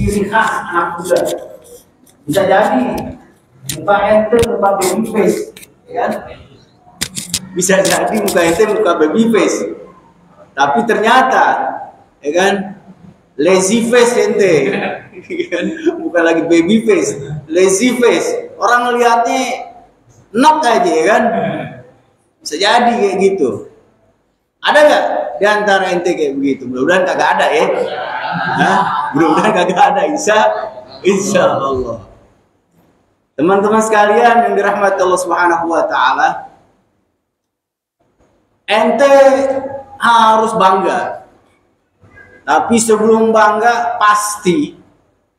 ciri khas anak muda. Bisa jadi muka ente muka baby face, ya kan? Bisa jadi muka ente muka baby face, tapi ternyata, ya kan, lazy face ente, kan? Bukan lagi baby face, lazy face. Orang ngelihatnya nok aja, ya kan? Bisa jadi kayak gitu. Ada nggak di antara ente kayak begitu? Mudah-mudahan kagak ada ya. Hah? Mudah-mudahan kagak ada, insya Allah. Teman-teman sekalian yang dirahmati Allah Subhanahu wa taala, ente harus bangga. Tapi sebelum bangga pasti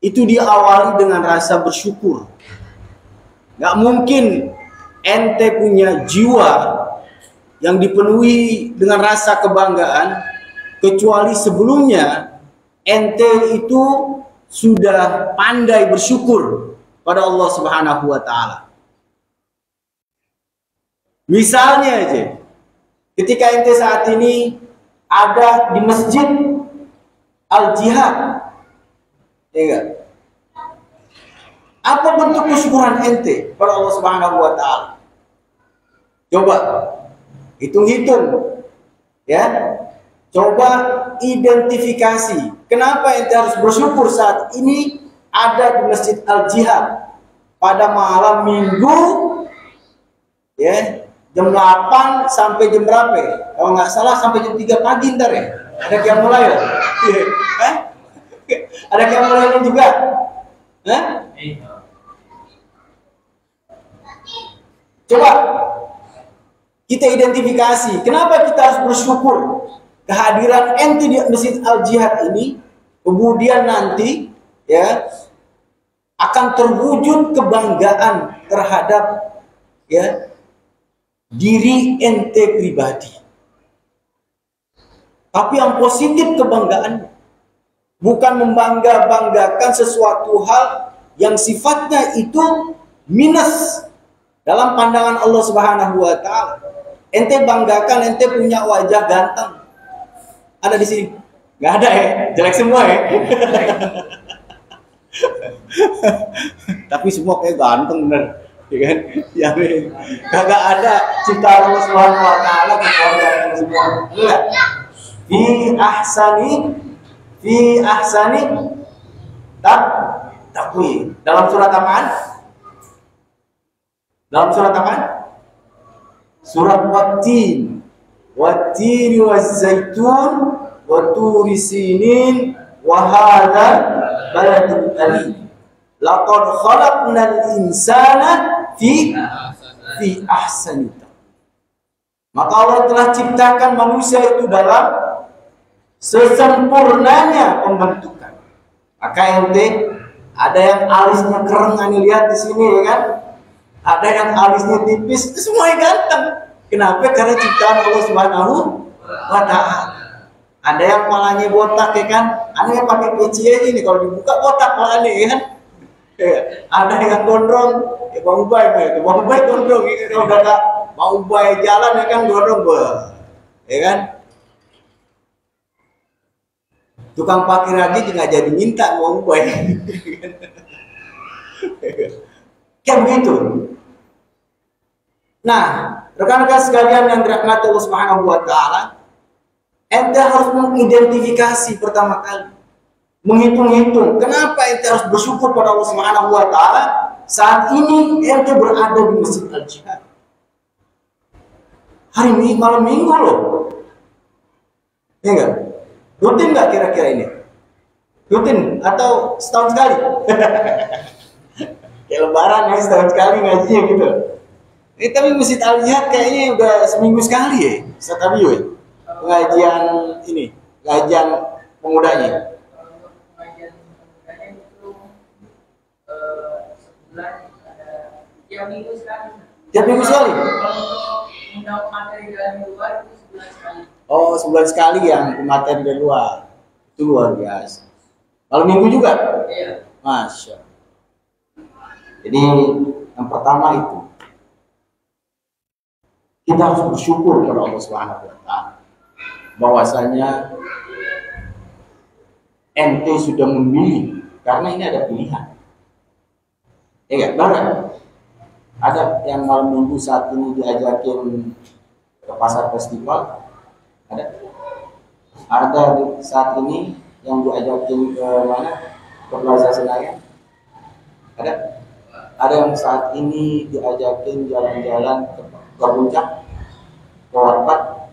itu diawali dengan rasa bersyukur. Gak mungkin ente punya jiwa yang dipenuhi dengan rasa kebanggaan kecuali sebelumnya ente itu sudah pandai bersyukur pada Allah Subhanahu wa taala. Misalnya aja, ketika ente saat ini ada di Masjid Al-Jihad, ya enggak? Apa bentuk kesyukuran ente pada Allah Subhanahu wa taala? Coba hitung-hitung, ya. Coba identifikasi. Kenapa ente harus bersyukur saat ini ada di Masjid Al-Jihad pada malam Minggu, ya, jam 8 sampai jam berapa? Kalau nggak salah sampai jam 3 pagi ntar ya. Ada qiyamul lail. Ada qiyamul lail juga. Hah? Coba kita identifikasi, kenapa kita harus bersyukur kehadiran ente di Masjid Al-Jihad ini, kemudian nanti, ya, akan terwujud kebanggaan terhadap, ya, diri ente pribadi. Tapi yang positif kebanggaan, bukan membangga-banggakan sesuatu hal yang sifatnya itu minus dalam pandangan Allah Subhanahu wa taala. Ente banggakan ente punya wajah ganteng. Ada di sini? Nggak ada ya? Jelek semua ya? Tapi semua kayak ganteng bener, ya kan? Ya, kagak ada ciptaan Allah Subhanahu wa taala kecuali semua. Enggak. Fi ahsani taqwim. Dalam surat apaan? Dalam surat apa? Surat Wat-Tin. Wat-Tin waz-Zaitun wa Turi Sinin wa hadzal baladil alim. Laqad khalaqnal insana fi ahsani taqwim. Maka Allah telah ciptakan manusia itu dalam sesempurnanya pembentukan. Maka ente ada yang alisnya kereng, ane lihat di sini, ya kan? Ada yang alisnya tipis, itu semuanya ganteng. Kenapa? Karena ciptaan Allah Subhanahu wa taala. Ada yang malahnya botak, ya kan? Ada yang pakai peci ini, kalau dibuka botak malahnya, ya kan? Ada yang gondrong, ya Bang Ubay, gondrong, ya, kalau udah gak Bang Ubay jalan, ya kan, gondrong, ya kan? Tukang parkir lagi nggak jadi minta Bang Ubay. Kayak begitu. Nah, rekan-rekan sekalian yang dirahmati Allah Subhanahu wa taala, ente harus mengidentifikasi pertama kali, menghitung-hitung kenapa ente harus bersyukur pada Allah Subhanahu wa taala saat ini ente berada di Masjid Al-Jihad. Hari ini malam Minggu loh. Ya enggak? Rutin nggak kira-kira ini? Rutin atau setahun sekali? Kayak lebaran ya, setahun sekali ngajinya gitu. Tapi Masjid Al-Jihad kayaknya udah seminggu sekali ya, setahu ya. Pengajian ini, pengajian pemudanya. Pengajian pemudanya itu sebulan ada tiap minggu sekali. Tiap minggu sekali? Kalau undang materi dari luar itu sebulan sekali. Oh, sebulan sekali yang materi dari luar. Itu luar biasa. Kalau minggu juga? Iya. Masya. Jadi yang pertama itu, kita harus bersyukur kepada Allah Subhanahu wa taala bahwasanya ente sudah memilih Karena ini ada pilihan. Ya kan? Ada yang malam minggu saat ini diajakin ke pasar festival, ada saat ini yang diajakin ke mana, ke Plaza Senayan, ada yang saat ini diajakin jalan-jalan ke Puncak, ke Warpat,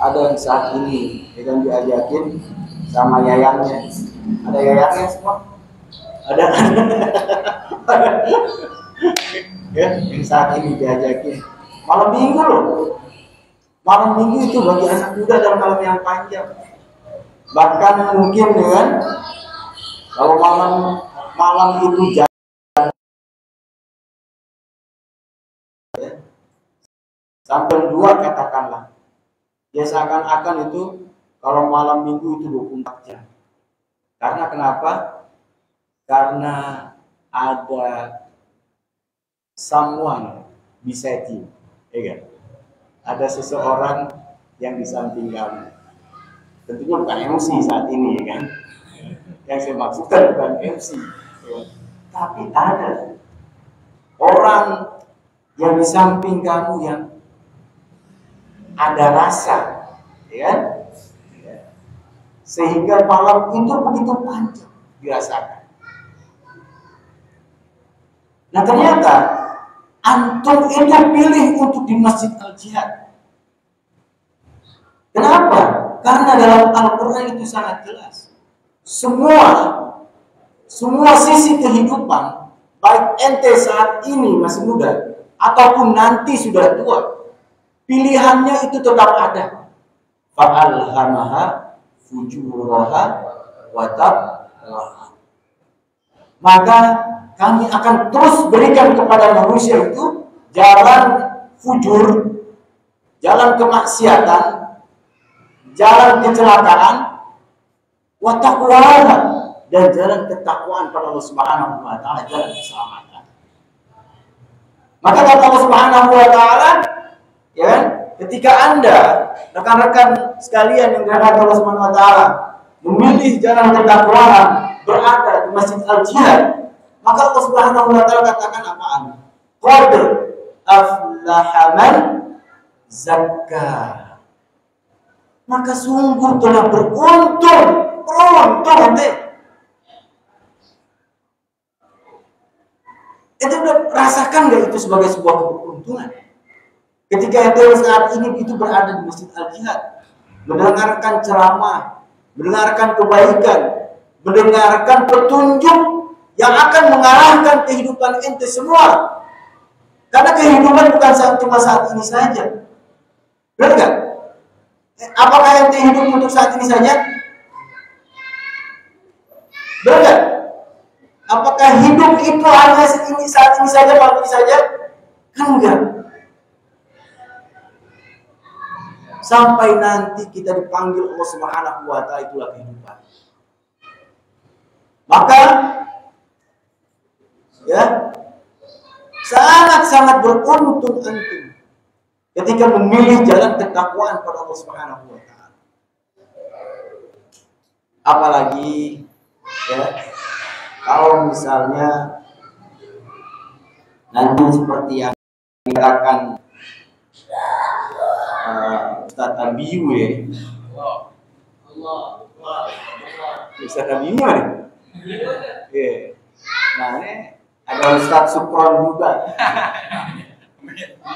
ada yang saat ini yang diajakin sama yayangnya, ada yayangnya semua, ada ya, yang saat ini diajakin malam minggu loh. Malam minggu itu bagi anak muda dalam malam yang panjang. Bahkan mungkin dengan kalau malam itu jalan sampai 2 katakanlah. Ya seakan-akan itu kalau malam minggu itu 24 jam. Karena kenapa? Karena ada someone beside you, ya kan? Ada seseorang yang di samping kamu. Tentunya bukan MC saat ini, ya kan? Yang saya maksudkan bukan MC, ya. Tapi ada orang yang di samping kamu yang ada rasa, ya kan? Sehingga malam itu begitu panjang dirasakan. Nah ternyata antum itu pilih untuk di Masjid Al-Jihad. Kenapa? Karena dalam Al-Quran itu sangat jelas. Semua sisi kehidupan, baik ente saat ini masih muda ataupun nanti sudah tua, pilihannya itu tetap ada. Fa'alhamaha fujuraha wa taqwaha. Maka kami akan terus berikan kepada manusia itu jalan fujur, jalan kemaksiatan, jalan kecelakaan, wa taqwaha, dan jalan ketakwaan pada Allah Subhanahu wa taala, jalan keselamatan. Maka kata Allah Subhanahu wa taala, ya kan, ketika Anda rekan-rekan sekalian yang dirahmati Allah Subhanahu wa taala memilih jalan ketakwaan, berada di Masjid Al-Jihad, maka Allah Subhanahu wa taala katakan apaan? Qad aflaha man zakka. Maka sungguh telah beruntung deh. Ente udah rasakan gak itu sebagai sebuah keberuntungan? Ketika ente saat ini itu berada di Masjid Al-Jihad, mendengarkan ceramah, mendengarkan kebaikan, mendengarkan petunjuk yang akan mengarahkan kehidupan ente semua. Karena kehidupan bukan cuma saat ini saja. Benar gak? Apakah ente hidup untuk saat ini saja? Benar gak? Apakah hidup itu hanya saat ini saja, malam ini saja? Kan enggak. Sampai nanti kita dipanggil Allah Subhanahu wa taala, itulah kehidupan. Maka ya sangat-sangat beruntung antum ketika memilih jalan ketakwaan pada Allah Subhanahu wa taala. Apalagi ya kalau misalnya nanti seperti yang dikatakan Ustaz Abiyu ya. Ustaz Abiyu mana? Iya. Nah ini ada Ustaz Sukron juga.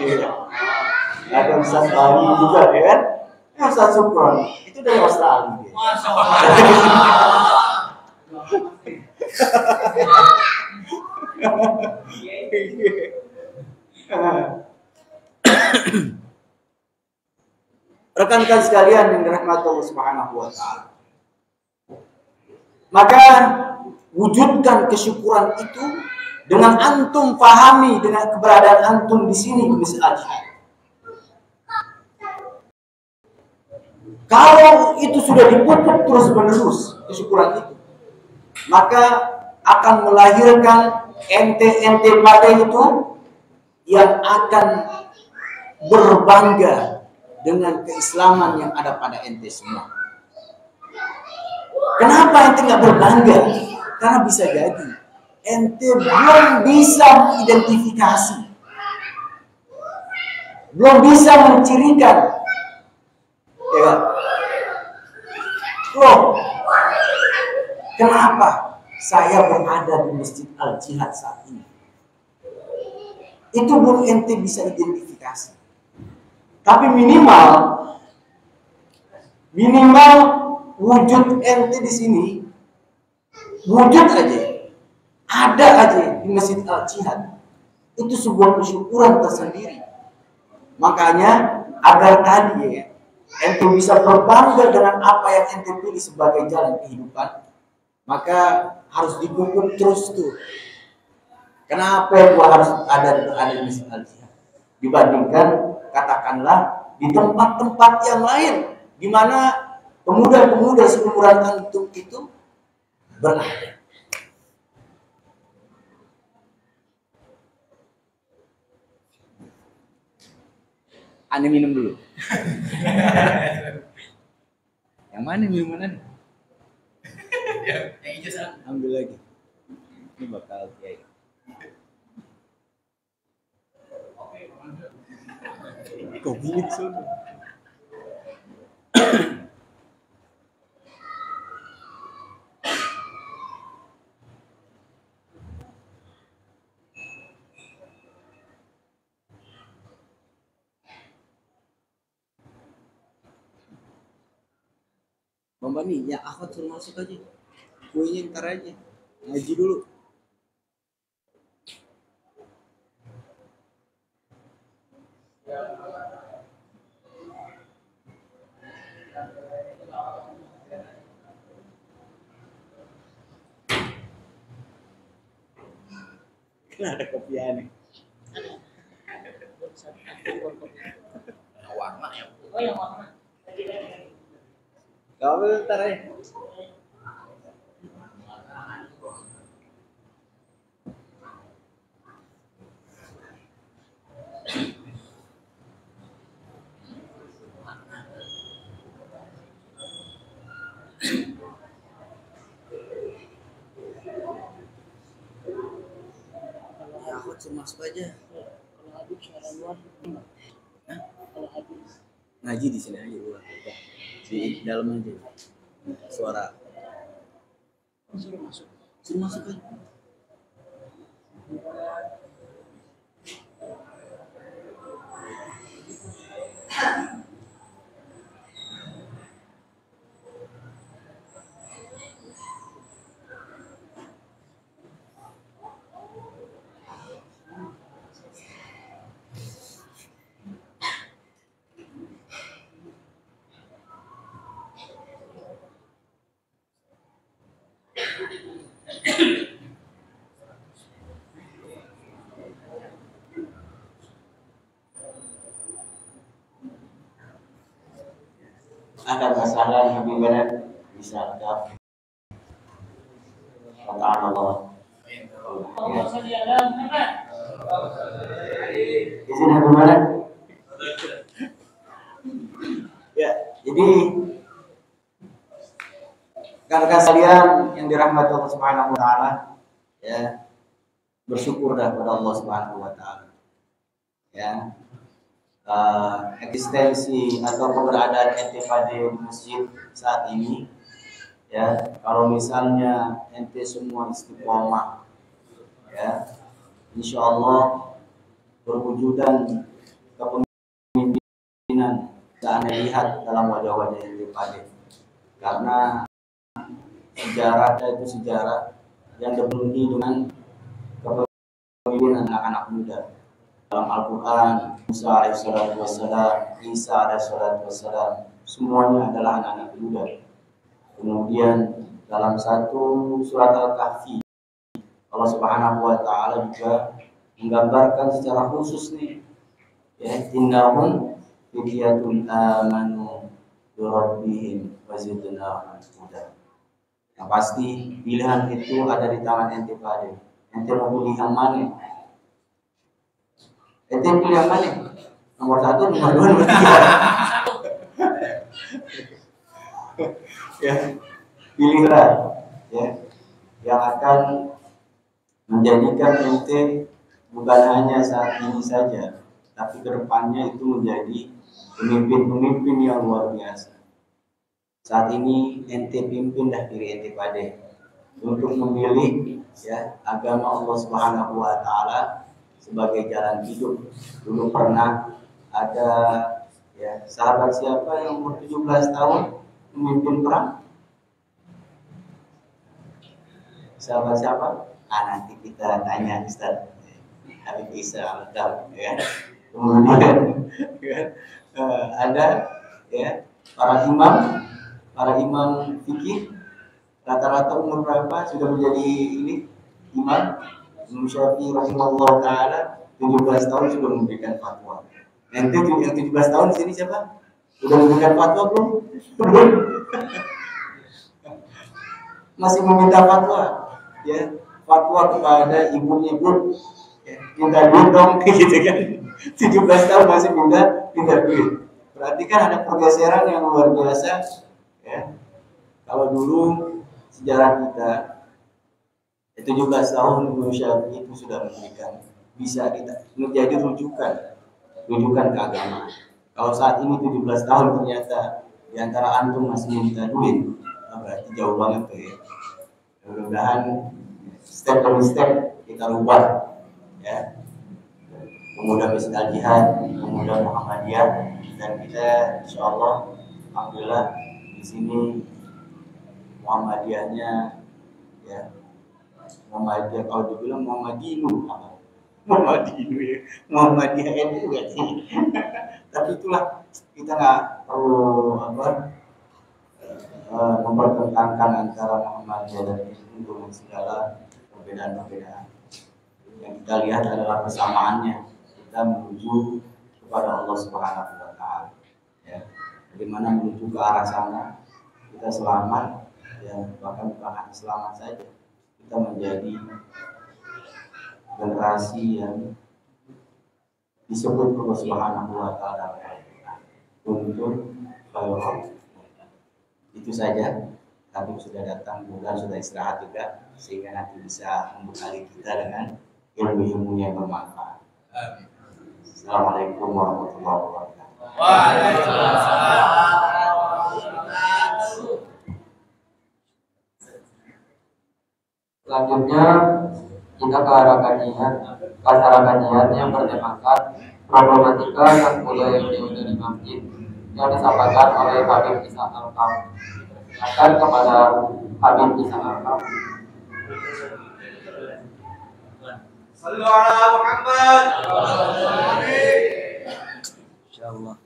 Iya. Ada Ustaz Ali juga ya kan? Ustaz Sukron itu dari Australia dia. Rekan-rekan sekalian yang dirahmati Allah Subhanahu wa taala. Maka wujudkan kesyukuran itu dengan antum pahami dengan keberadaan antum di sini di Masjid Al-Jihad. Kalau itu sudah dipupuk terus-menerus kesyukuran itu, maka akan melahirkan ente-ente pada itu yang akan berbangga dengan keislaman yang ada pada ente semua. Kenapa ente nggak berbangga? Karena bisa jadi ente belum bisa mengidentifikasi, belum bisa mencirikan, ya. Loh, kenapa saya berada di Masjid Al-Jihad saat ini? Itu belum ente bisa identifikasi. Tapi minimal wujud ente di sini, wujud aja, ada aja di Masjid Al-Jihad, itu sebuah kesyukuran tersendiri. Makanya agar tadi ya, ente bisa berbangga dengan apa yang ente pilih sebagai jalan kehidupan, maka harus dipupuk terus tuh. Kenapa gua harus ada di Masjid Al-Jihad dibandingkan katakanlah di tempat-tempat yang lain di mana pemuda-pemuda seumuran antum itu berada. Ane minum dulu. Yang mana minuman? Yang hijau sana. Ambil lagi. Ini bakal kiai. Kok gini sono? Mbak nih, ya akhwat suruh masuk aja. Kuenya ntar aja. Ngaji dulu. Kan ada kopi aneh. Warna ya. Oh yang warna. Gak apa ntar aja. Ya aku cuma masuk aja. Kalau habis suara luar. Kalau habis. Ngaji di sini aja gua. Di dalam aja. Suara. Suruh masuk. Suruh masuk aja. Ada masalah yang lebih berat bisa ada. Kata Allah. Izin Habib mana? Ya, jadi rekan-rekan sekalian yang dirahmati Allah Subhanahu wa taala, ya, bersyukurlah kepada Allah Subhanahu wa taala. Ya. Eksistensi atau keberadaan ente pada di masjid saat ini, ya, kalau misalnya ente semua istiqomah, ya, insya Allah perwujudan kepemimpinan bisa anda lihat dalam wajah-wajah ente pada, karena sejarahnya itu sejarah yang dipenuhi dengan kepemimpinan anak-anak muda. Dalam Al-Quran, Musa alaihissalatu wassalam, Isa alaihissalatu wassalam, semuanya adalah anak-anak muda. Kemudian dalam satu surat Al-Kahfi, Allah Subhanahu wa taala juga menggambarkan secara khusus nih, ya, innahum fityatun amanu bi rabbihim wa zidnahum huda. Yang pasti pilihan itu ada di tangan ente pada. Ente mau pilih yang mana? Ente pilih yang mana? Nomor 1, nomor 2, nomor 3. Ya. pilihlah ya yang akan menjadikan ente bukan hanya saat ini saja, tapi kedepannya itu menjadi pemimpin-pemimpin yang luar biasa. Saat ini ente pimpin dah diri ente pada untuk memilih ya agama Allah Subhanahu wa taala sebagai jalan hidup. Dulu pernah ada ya sahabat siapa yang umur 17 tahun memimpin perang? Sahabat siapa? Nanti kita tanya Ustaz Habib Isa Al-Kab ya. Kemudian ya, ada ya para imam fikih rata-rata umur berapa sudah menjadi ini imam? Imam Syafi'i rahimahullah taala 17 tahun sudah memberikan fatwa. Nanti yang 17 tahun sini siapa? Sudah memberikan fatwa belum? Belum. Masih meminta fatwa. Ya, fatwa kepada ibunya pun ya, minta duit dong gitu kan. 17 tahun masih minta duit. Berarti kan ada pergeseran yang luar biasa ya. Kalau dulu sejarah kita 17 tahun Imam Syafi'i itu sudah memberikan bisa kita menjadi rujukan ke agama. Kalau saat ini 17 tahun ternyata di antara antum masih minta duit, berarti jauh banget tuh ya. Mudah-mudahan step demi step kita rubah ya. Pemuda Misdal Jihad, pemuda Muhammadiyah, dan kita insyaallah alhamdulillah di sini Muhammadiyahnya ya. Muhammadiyah kalau dibilang Muhammadinu apa? Muhammadinu ya. Muhammadiyah itu ya sih. Tapi itulah kita nggak perlu mempertentangkan antara Muhammadiyah dan Islam dengan segala perbedaan-perbedaan. Yang kita lihat adalah persamaannya. Kita menuju kepada Allah Subhanahu wa taala. Ya. Bagaimana menuju ke arah sana kita selamat ya, bahkan bukan hanya selamat saja. Kita menjadi generasi yang disebut Allah Subhanahu wa taala untuk khairat. Itu saja. Tapi sudah datang bulan, sudah istirahat juga sehingga nanti bisa membekali kita dengan ilmu-ilmu yang bermanfaat. Assalamualaikum warahmatullahi wabarakatuh. Selanjutnya kita ke arah kajian yang bertemakan problematika anak muda yang diunduh di masjid yang disampaikan oleh Habib Isa Al-Kab. Silakan kepada Habib Isa Al-Kab. Sallu ala Muhammad. Insyaallah.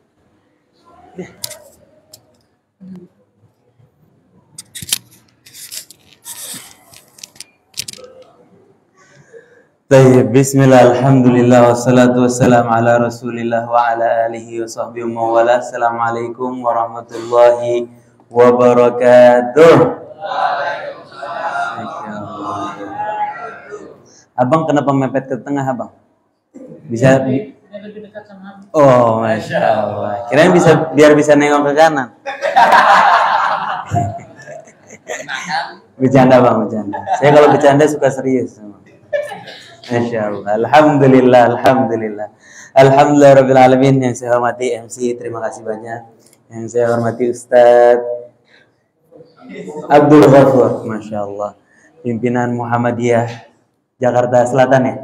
Baik, bismillah, alhamdulillah, wassalatu wassalamu ala rasulillah wa ala alihi wa sahbihi wa wala. Assalamualaikum warahmatullahi wabarakatuh. Abang kenapa mepet ke tengah, Abang? Bisa lebih dekat sama Habib. Oh, Masya Allah. Kirain biar bisa nengok ke kanan. Bercanda, Bang, bercanda. Saya kalau bercanda suka serius. Masya Allah. Alhamdulillah. Alhamdulillah Rabbil Alamin. Yang saya hormati MC, terima kasih banyak. Yang saya hormati Ustadz Abdul Ghafur, Masya Allah, pimpinan Muhammadiyah Jakarta Selatan ya?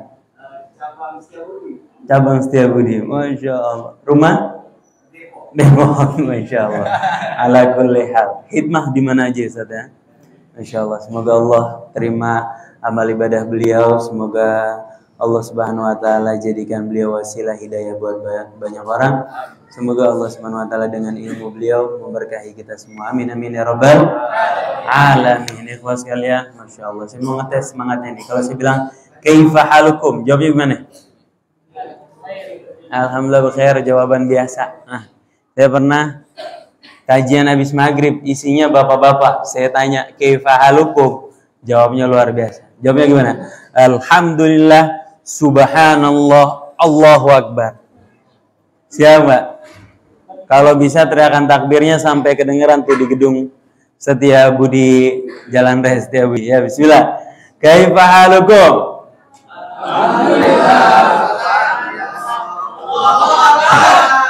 Cabang Setiabudi, Masya Allah. Rumah? Depok, Masya Allah. Ala kulli hal. Hikmah di mana aja Ustaz ya? Masya Allah. Semoga Allah terima amal ibadah beliau. Semoga Allah Subhanahu wa taala jadikan beliau wasilah hidayah buat banyak orang. Semoga Allah Subhanahu wa taala dengan ilmu beliau memberkahi kita semua. Amin amin ya rabbal alamin. Ikhwas sekalian, Masya Allah. Saya mau ngetes semangatnya nih. Kalau saya bilang kaifa halukum, jawabnya gimana? Alhamdulillah bikhair, jawaban biasa. Nah, saya pernah kajian habis maghrib, isinya bapak-bapak. Saya tanya kaifa halukum, jawabnya luar biasa. Jawabnya gimana? Alhamdulillah, subhanallah, Allahu akbar. Siapa? Kalau bisa teriakan takbirnya sampai kedengeran tuh di gedung Setiabu di Jalan Raya Setiabu. Ya, bismillah. Kaifa halukum?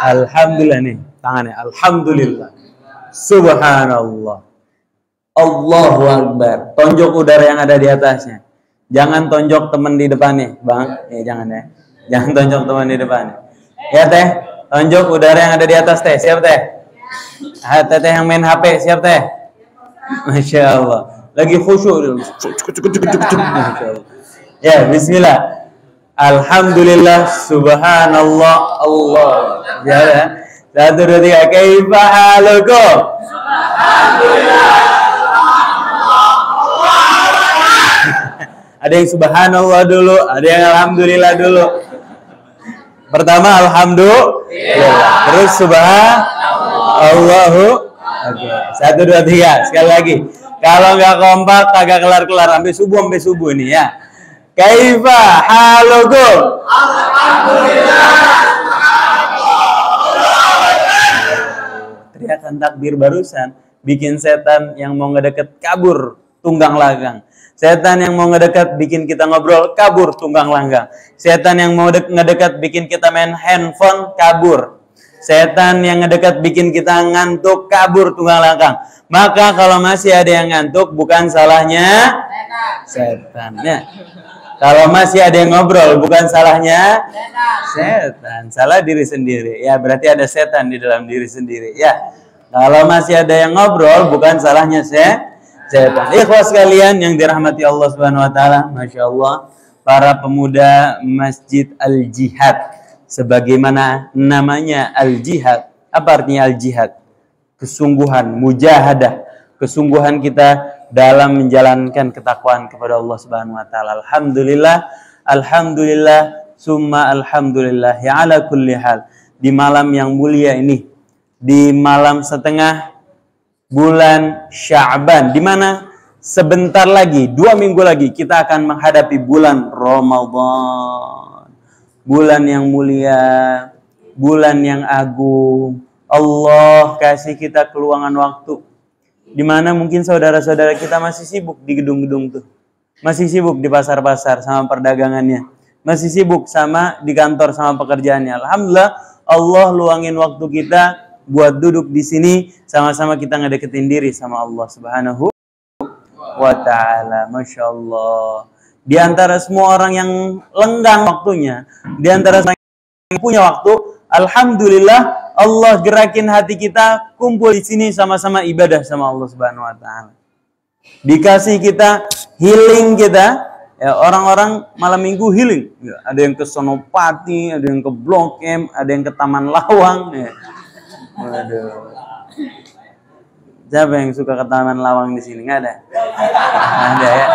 Alhamdulillah nih, tangannya. Alhamdulillah. Subhanallah. Allahu Akbar. Tonjok udara yang ada di atasnya. Jangan tonjok teman di depannya, Bang. Jangan ya. Jangan tonjok teman di depannya. Ya, Teh. Tonjok udara yang ada di atas, Teh. Siap, Teh? Teh yang main HP, siap, Teh? Masya Allah. Lagi khusyuk dulu. Ya, bismillah. Alhamdulillah, subhanallah, Allah. Ya, 1, 2, 3. Kaifa halukum? Alhamdulillah. Ada yang subhanallah dulu, ada yang alhamdulillah dulu. Pertama alhamdulillah, terus subhanallahu. Oke, 1, 2, 3. Sekali lagi. Kalau nggak kompak, kagak kelar-kelar sampai subuh nih ya. Kaifa halukum? Alhamdulillah. Teriakan takbir barusan bikin setan yang mau ngedeket kabur tunggang langgang. Setan yang mau ngedekat bikin kita ngobrol kabur tunggang langgang. Setan yang mau ngedekat bikin kita main handphone kabur. Setan yang ngedekat bikin kita ngantuk kabur tunggang langgang. Maka kalau masih ada yang ngantuk bukan salahnya setan. Ya. Kalau masih ada yang ngobrol bukan salahnya setan. Salah diri sendiri. Ya, berarti ada setan di dalam diri sendiri. Ya. Kalau masih ada yang ngobrol bukan salahnya setan. Ikhwas sekalian yang dirahmati Allah Subhanahu wa taala, Masya Allah, para pemuda Masjid Al-Jihad, sebagaimana namanya Al-Jihad. Apa artinya Al-Jihad? Kesungguhan, mujahadah, kesungguhan kita dalam menjalankan ketakwaan kepada Allah Subhanahu wa taala. Alhamdulillah, alhamdulillah, summa alhamdulillah ya ala kulli hal. Di malam yang mulia ini, di malam setengah bulan Sya'ban, di mana sebentar lagi, 2 minggu lagi kita akan menghadapi bulan Ramadan. Bulan yang mulia, bulan yang agung. Allah kasih kita keluangan waktu di mana mungkin saudara-saudara kita masih sibuk di gedung-gedung tuh. Masih sibuk di pasar-pasar sama perdagangannya. Masih sibuk sama di kantor sama pekerjaannya. Alhamdulillah, Allah luangin waktu kita buat duduk di sini sama-sama kita ngedeketin diri sama Allah Subhanahu wa taala. Masya Allah. Di antara semua orang yang lenggang waktunya, di antara orang yang punya waktu, alhamdulillah Allah gerakin hati kita kumpul di sini sama-sama ibadah sama Allah Subhanahu wa taala. Dikasih kita healing kita. Ya, orang-orang malam minggu healing. Ya, ada yang ke Sonopati, ada yang ke Blok M, ada yang ke Taman Lawang. Ya. Waduh. Siapa yang suka ke Taman Lawang di sini? Nggak ada? Nggak ada ya?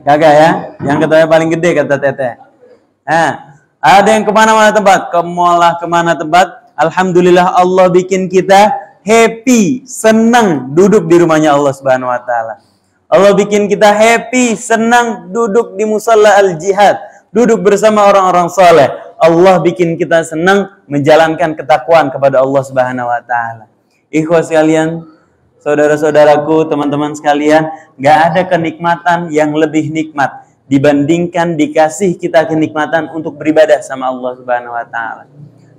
Kagak ya? Yang ketanya paling gede kata Teteh. Nah, ada yang kemana-mana tempat? Ke mall lah, kemana tempat? Alhamdulillah Allah bikin kita happy, senang duduk di rumahnya Allah Subhanahu wa taala. Allah bikin kita happy, senang duduk di musalla Al-Jihad, duduk bersama orang-orang soleh. Allah bikin kita senang menjalankan ketakwaan kepada Allah Subhanahu wa taala. Ikhwas sekalian, saudara-saudaraku, teman-teman sekalian, gak ada kenikmatan yang lebih nikmat dibandingkan dikasih kita kenikmatan untuk beribadah sama Allah Subhanahu wa taala.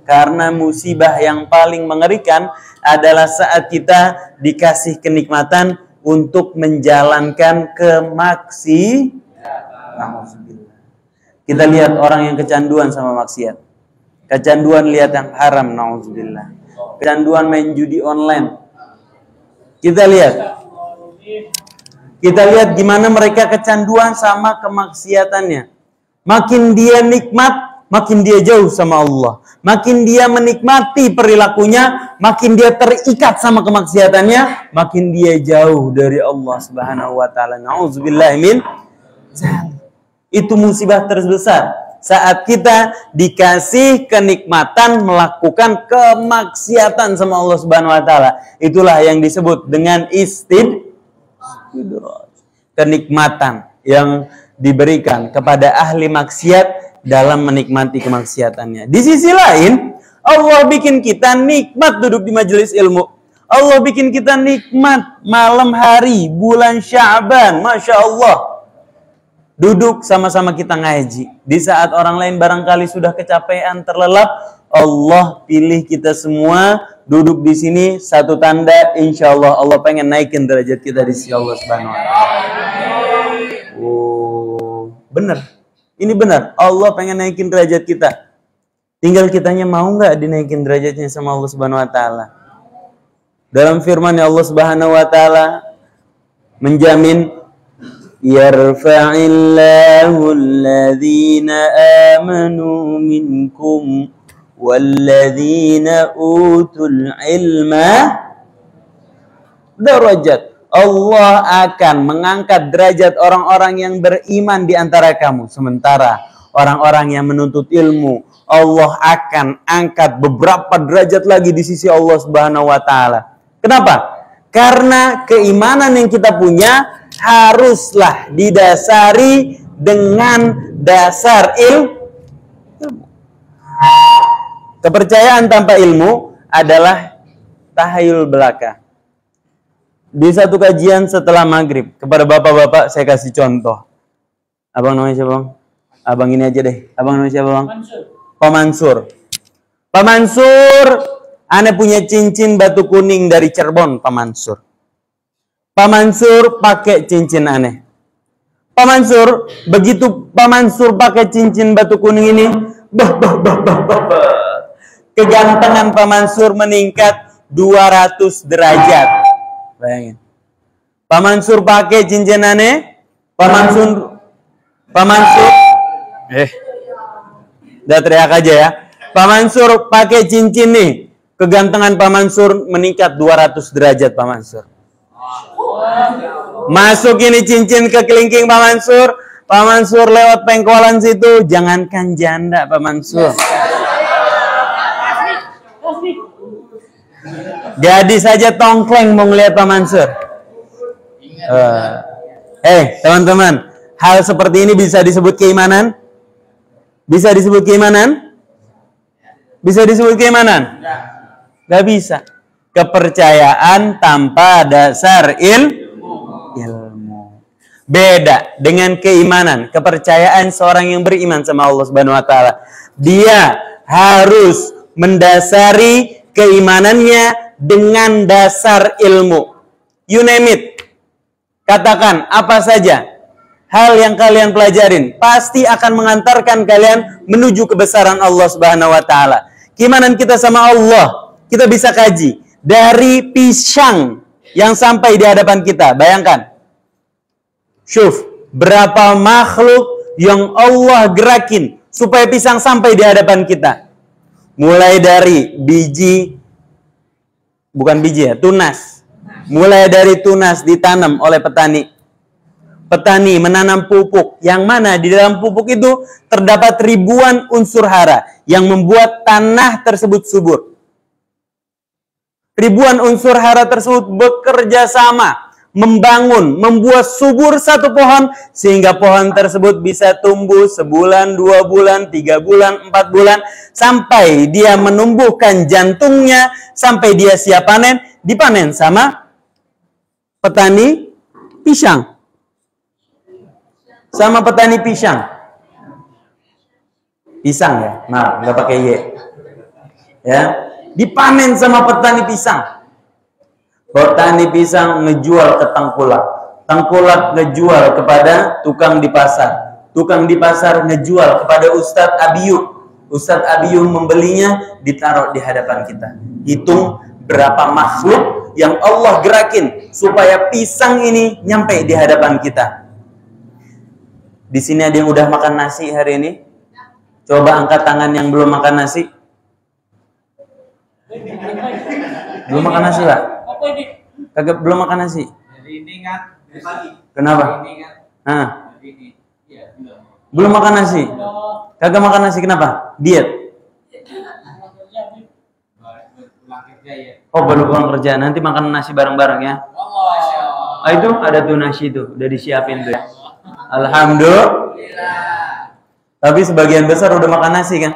Karena musibah yang paling mengerikan adalah saat kita dikasih kenikmatan untuk menjalankan kemaksiatan. Kita lihat orang yang kecanduan sama maksiat. Kecanduan lihat yang haram, na'udzubillah. Kecanduan main judi online. Kita lihat gimana mereka kecanduan sama kemaksiatannya. Makin dia nikmat, makin dia jauh sama Allah. Makin dia menikmati perilakunya, makin dia terikat sama kemaksiatannya, makin dia jauh dari Allah Subhanahu wa taala. Na'udzubillah min dzalik. Itu musibah terbesar saat kita dikasih kenikmatan melakukan kemaksiatan sama Allah Subhanahu wa taala. Itulah yang disebut dengan istidraj. Kenikmatan yang diberikan kepada ahli maksiat dalam menikmati kemaksiatannya. Di sisi lain, Allah bikin kita nikmat duduk di majelis ilmu. Allah bikin kita nikmat malam hari, bulan Sya'ban, Masya Allah. Duduk sama-sama kita ngaji. Di saat orang lain barangkali sudah kecapean, terlelap, Allah pilih kita semua duduk di sini, satu tanda, insya Allah Allah pengen naikin derajat kita di sisi Allah Subhanahu wa Ta'ala. Oh, benar. Ini benar. Allah pengen naikin derajat kita. Tinggal kitanya mau nggak dinaikin derajatnya sama Allah Subhanahu wa Ta'ala. Dalam firman Allah Subhanahu wa Ta'ala menjamin, yarfa'illahu alladhina amanu minkum walladzina utul ilma darajat. Allah akan mengangkat derajat orang-orang yang beriman di antara kamu. Sementara orang-orang yang menuntut ilmu, Allah akan angkat beberapa derajat lagi di sisi Allah Subhanahu wa Ta'ala. Kenapa? Karena keimanan yang kita punya haruslah didasari dengan dasar ilmu. Kepercayaan tanpa ilmu adalah tahayul belaka. Di satu kajian setelah maghrib, kepada bapak-bapak saya kasih contoh. Abang namanya siapa, Bang? Abang ini aja deh. Abang namanya siapa, Bang? Pak Mansur. Pak Mansur, ane punya cincin batu kuning dari Cirebon, Pak Mansur. Pak Mansur pakai cincin aneh. Pak Mansur, begitu Pak Mansur pakai cincin batu kuning ini, kegantengan Pak Mansur meningkat 200 derajat. Bayangin. Pak Mansur pakai cincin aneh, Pak Mansur, udah teriak aja ya. Pak Mansur pakai cincin nih, kegantengan Pak Mansur meningkat 200 derajat Pak Mansur. Masuk ini cincin ke kelingking Pak Mansur. Pak Mansur lewat pengkolan situ, jangankan janda Pak Mansur. Gadis saja tongkleng mau ngeliat Pak Mansur. Teman-teman, hal seperti ini bisa disebut keimanan? Bisa disebut keimanan? Bisa disebut keimanan? Gak bisa. Kepercayaan tanpa dasar ilmu. Beda dengan keimanan. Kepercayaan seorang yang beriman sama Allah Subhanahu wa Ta'ala, dia harus mendasari keimanannya dengan dasar ilmu. You name it. Katakan apa saja hal yang kalian pelajarin pasti akan mengantarkan kalian menuju kebesaran Allah Subhanahu wa Ta'ala. Keimanan kita sama Allah kita bisa kaji dari pisang yang sampai di hadapan kita. Bayangkan, syuf, berapa makhluk yang Allah gerakin supaya pisang sampai di hadapan kita. Mulai dari tunas. Mulai dari tunas ditanam oleh petani. Petani menanam pupuk, yang mana di dalam pupuk itu terdapat ribuan unsur hara yang membuat tanah tersebut subur. Ribuan unsur hara tersebut bekerja sama, membangun, membuat subur satu pohon, sehingga pohon tersebut bisa tumbuh sebulan, 2 bulan, 3 bulan, 4 bulan, sampai dia menumbuhkan jantungnya, sampai dia siap panen, dipanen sama petani pisang. Sama petani pisang. Pisang ya, nah nggak pakai Y. Ya, dipanen sama petani pisang. Petani pisang ngejual ke tengkulak. Tengkulak ngejual kepada tukang di pasar. Tukang di pasar ngejual kepada Ustadz Abiyub. Ustadz Abiyub membelinya, ditaruh di hadapan kita. Hitung berapa makhluk yang Allah gerakin supaya pisang ini nyampe di hadapan kita. Di sini ada yang udah makan nasi hari ini? Coba angkat tangan yang belum makan nasi. Belum makan nasi, Pak? Kagak belum makan nasi. Kenapa? Belum makan nasi. Kagak makan nasi kenapa? Diet. Oh, baru pulang kerja. Nanti makan nasi bareng-bareng ya. Itu ada tuh nasi itu, udah disiapin tuh ya. Alhamdulillah. Tapi sebagian besar udah makan nasi kan?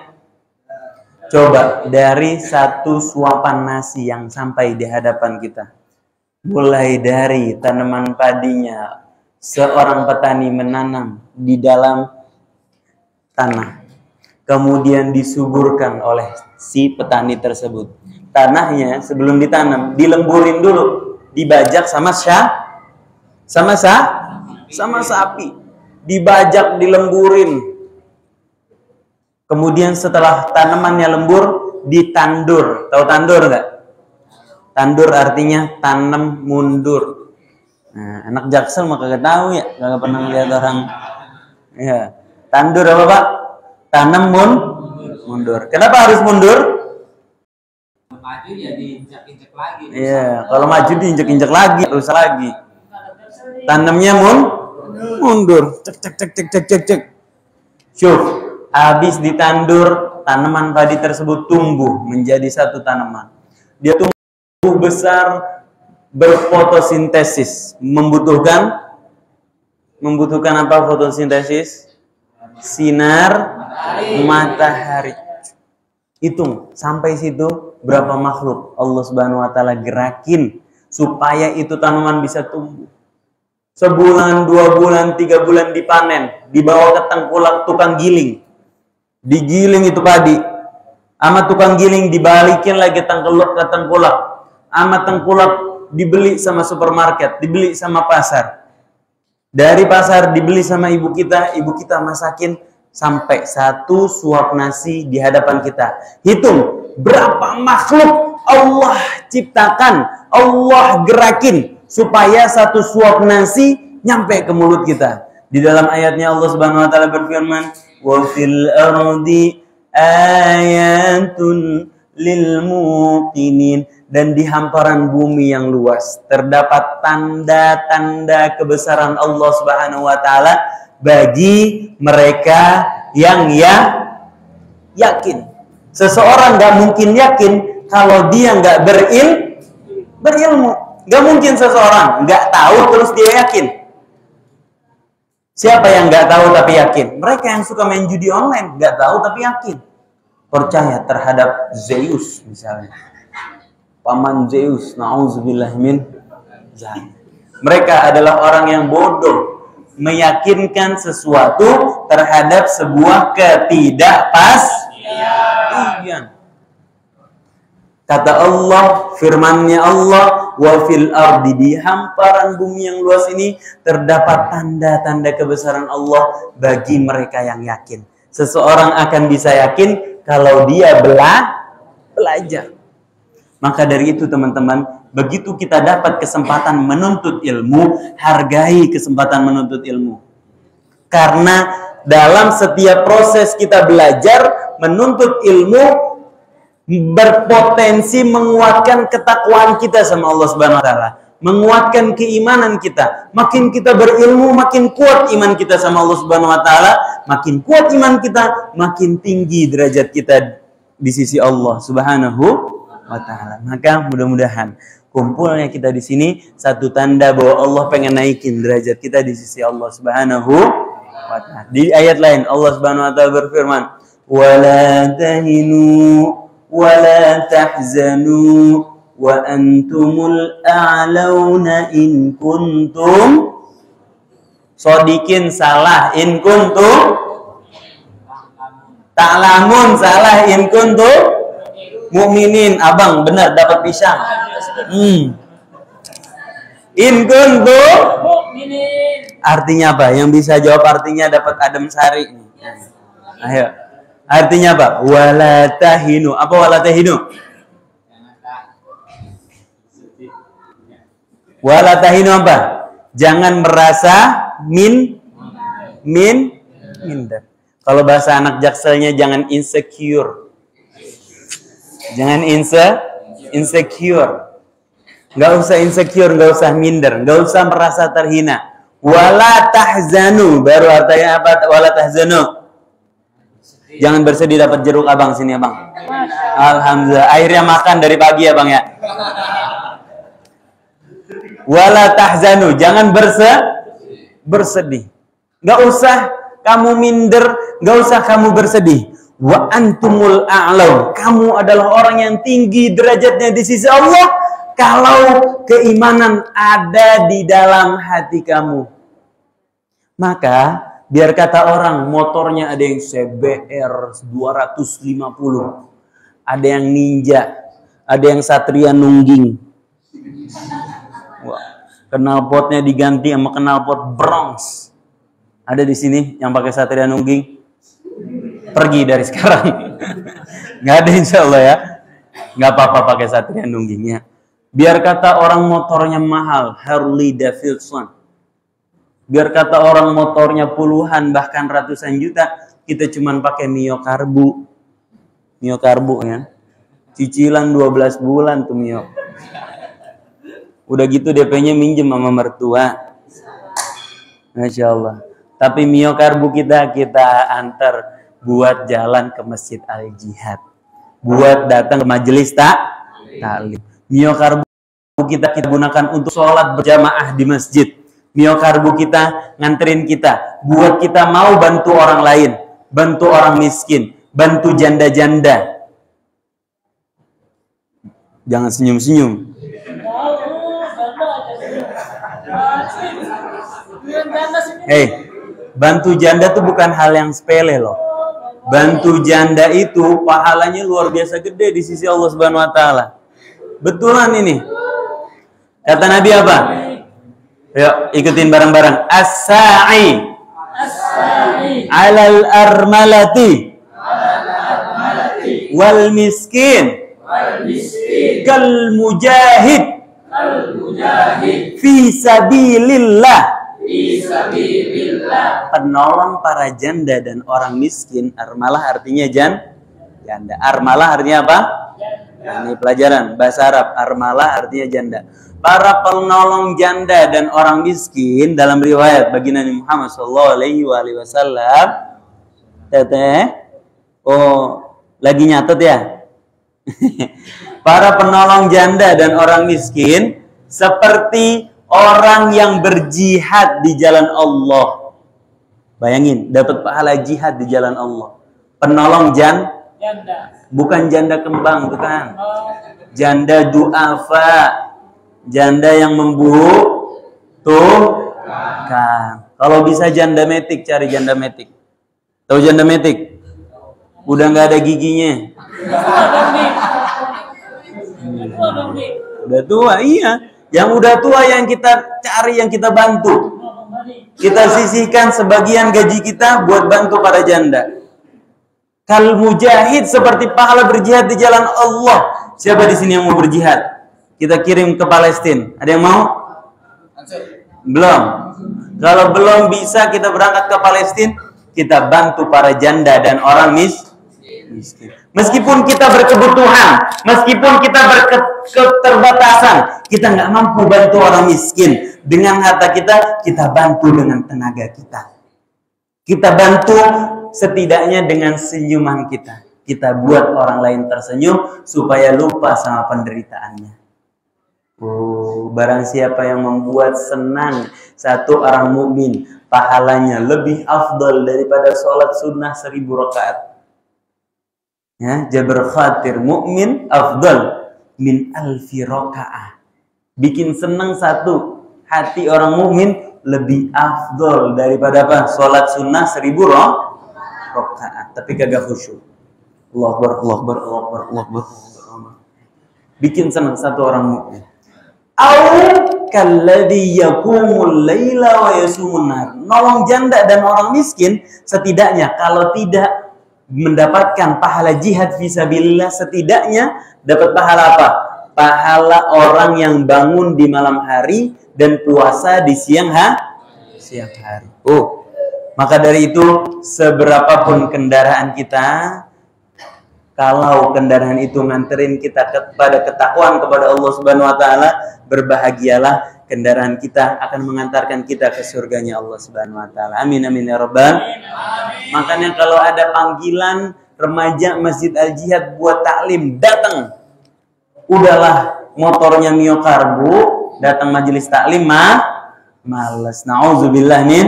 Coba dari satu suapan nasi yang sampai di hadapan kita, mulai dari tanaman padinya, seorang petani menanam di dalam tanah, kemudian disuburkan oleh si petani tersebut. Tanahnya sebelum ditanam dilemburin dulu, dibajak sama sapi, dibajak, dilemburin. Kemudian setelah tanamannya lembur, ditandur. Tahu tandur nggak? Tandur artinya tanam mundur. Nah, anak Jaksel mah kagak tahu ya, kagak pernah lihat orang. Ya, tandur apa Pak? Tanam mundur. Kenapa harus mundur? Maju ya diinjak-injak lagi. Iya, kalau maju diinjak-injak lagi, terus lagi. Tanamnya mundur. Cek. Syuf, habis ditandur, tanaman padi tersebut tumbuh menjadi satu tanaman. Dia tumbuh besar, berfotosintesis, membutuhkan apa fotosintesis? Sinar matahari. Hitung sampai situ berapa makhluk Allah Subhanahu wa taala gerakin supaya itu tanaman bisa tumbuh. Sebulan, 2 bulan, 3 bulan dipanen, dibawa ke tengkulak tukang giling. Digiling itu padi. Ama tukang giling dibalikin lagi ke tengkulak. Ama tengkulak dibeli sama supermarket, dibeli sama pasar. Dari pasar dibeli sama ibu kita masakin sampai satu suap nasi di hadapan kita. Hitung berapa makhluk Allah ciptakan, Allah gerakin supaya satu suap nasi nyampe ke mulut kita. Di dalam ayatnya Allah Subhanahu wa taala berfirman, "Wa fil ardi ayatun lil muqinin." Dan di hamparan bumi yang luas terdapat tanda-tanda kebesaran Allah Subhanahu wa taala bagi mereka yang yakin. Seseorang gak mungkin yakin kalau dia gak berilmu. Gak mungkin seseorang gak tahu terus dia yakin. Siapa yang gak tahu tapi yakin? Mereka yang suka main judi online, gak tahu tapi yakin. Percaya terhadap Zeus misalnya. Paman Zeus, na'udzubillah min zalik. Mereka adalah orang yang bodoh, meyakinkan sesuatu terhadap sebuah ketidakpastian. Kata Allah, firman-Nya Allah, wa fil ardi, di hamparan bumi yang luas ini terdapat tanda-tanda kebesaran Allah bagi mereka yang yakin. Seseorang akan bisa yakin kalau dia belajar. Maka dari itu teman-teman, begitu kita dapat kesempatan menuntut ilmu, hargai kesempatan menuntut ilmu. Karena dalam setiap proses kita belajar, menuntut ilmu berpotensi menguatkan ketakwaan kita sama Allah Subhanahu wa taala, menguatkan keimanan kita. Makin kita berilmu, makin kuat iman kita sama Allah Subhanahu wa taala, makin kuat iman kita, makin tinggi derajat kita di sisi Allah Subhanahu wa taala. Maka mudah-mudahan kumpulnya kita di sini satu tanda bahwa Allah pengen naikin derajat kita di sisi Allah Subhanahu wa taala. Di ayat lain Allah Subhanahu wa taala berfirman, "Wala tahinu wala tahzanu wa antumul a'launa in kuntum shodikin." Salah, in kuntum ta'lamun. Salah, in kuntum mukminin. Abang benar dapat pisang. In kuntum mukminin. Artinya apa? Yang bisa jawab artinya dapat adem sari. Ayo. Artinya apa? Wala tahinu. Apa wala tahinu? Wala tahinu apa? Jangan merasa minder. Kalau bahasa anak Jakselnya jangan insecure. Jangan insecure. Nggak usah insecure, nggak usah minder, nggak usah merasa terhina. Wala tahzanu. Baru artinya apa? Wala tahzanu. Jangan bersedih dapat jeruk abang, sini abang. Alhamdulillah. Akhirnya makan dari pagi ya bang ya. Wala tahzanu. Jangan bersedih. Nggak usah kamu minder, nggak usah kamu bersedih. wa antumul a'laun. Kamu adalah orang yang tinggi derajatnya di sisi Allah kalau keimanan ada di dalam hati kamu. Maka biar kata orang motornya ada yang CBR 250, ada yang Ninja, ada yang Satria Nungging. Wah, knalpotnya diganti sama knalpot Bronx. Ada di sini yang pakai Satria Nungging? Pergi dari sekarang. Nggak ada insya Allah ya. Nggak apa-apa pakai Satria Nunggingnya. Biar kata orang motornya mahal, Harley Davidson. Biar kata orang motornya puluhan bahkan ratusan juta, kita cuman pakai Mio Karbu. Mio Karbu ya. Cicilan 12 bulan tuh Mio. Udah gitu DP-nya minjem sama mertua. Masya Allah. Tapi Mio Karbu kita antar buat jalan ke Masjid Al-Jihad. Buat datang ke majelis taklim. Mio Karbu kita gunakan untuk sholat berjamaah di masjid. Mio Karbu kita nganterin kita. Buat kita mau bantu orang lain. Bantu orang miskin. Bantu janda-janda. Jangan senyum-senyum. Hei, bantu janda tuh bukan hal yang sepele loh. Bantu janda itu pahalanya luar biasa gede di sisi Allah Subhanahu wa taala. Betulan ini. Kata Nabi apa? Yuk, ikutin bareng-bareng. As-sa'i 'alal armalati wal miskin kal mujahid fi sabilillah. Penolong para janda dan orang miskin. Armalah artinya janda. Armalah artinya apa? Nah, ini pelajaran bahasa Arab. Armalah artinya janda. Para penolong janda dan orang miskin dalam riwayat baginda Nabi Muhammad SAW. Teteh, lagi nyatet ya? Para penolong janda dan orang miskin seperti orang yang berjihad di jalan Allah. Bayangin, dapat pahala jihad di jalan Allah. Penolong janda. Bukan janda kembang, bukan. Janda du'afa. Janda yang membutuhkan. Kalau bisa janda metik, cari janda metik. Tahu janda metik? Udah nggak ada giginya. Udah tua, iya. Yang udah tua yang kita cari, yang kita bantu. Kita sisihkan sebagian gaji kita buat bantu para janda. Kal mujahid seperti pahala berjihad di jalan Allah. Siapa di sini yang mau berjihad? Kita kirim ke Palestina. Ada yang mau? Belum. Kalau belum bisa kita berangkat ke Palestina, kita bantu para janda dan orang miskin. Meskipun kita berkebutuhan, meskipun kita berketerbatasan, kita nggak mampu bantu orang miskin. Dengan harta kita bantu dengan tenaga kita. Kita bantu setidaknya dengan senyuman kita. Kita buat orang lain tersenyum supaya lupa sama penderitaannya. Barang siapa yang membuat senang satu orang mukmin, pahalanya lebih afdal daripada sholat sunnah 1000 rakaat. Ya, jabr khatir mukmin afdal min alfi rakaah. Bikin senang satu hati orang mukmin lebih afdal daripada apa? Sholat sunnah 1000 rakaat. Tapi kagak khusyuk. Allahu Akbar, Allahu Akbar, Allahu Akbar, Allahu Akbar. Bikin senang satu orang mukmin. Au kalladzi yaqumul laila wa yasumun nahar. Nolong janda dan orang miskin setidaknya kalau tidak mendapatkan pahala jihad fisabilillah, setidaknya dapat pahala apa? Pahala orang yang bangun di malam hari dan puasa di siang hari. Maka dari itu seberapapun kendaraan kita, kalau kendaraan itu nganterin kita kepada ketakwaan kepada Allah Subhanahu wa taala, berbahagialah, kendaraan kita akan mengantarkan kita ke surganya Allah Subhanahu wa taala. Amin amin ya rabbal. Makanya kalau ada panggilan remaja Masjid Al-Jihad buat taklim, datang. Udahlah motornya Mio Karbu, datang majelis taklim males. Nauzubillah min.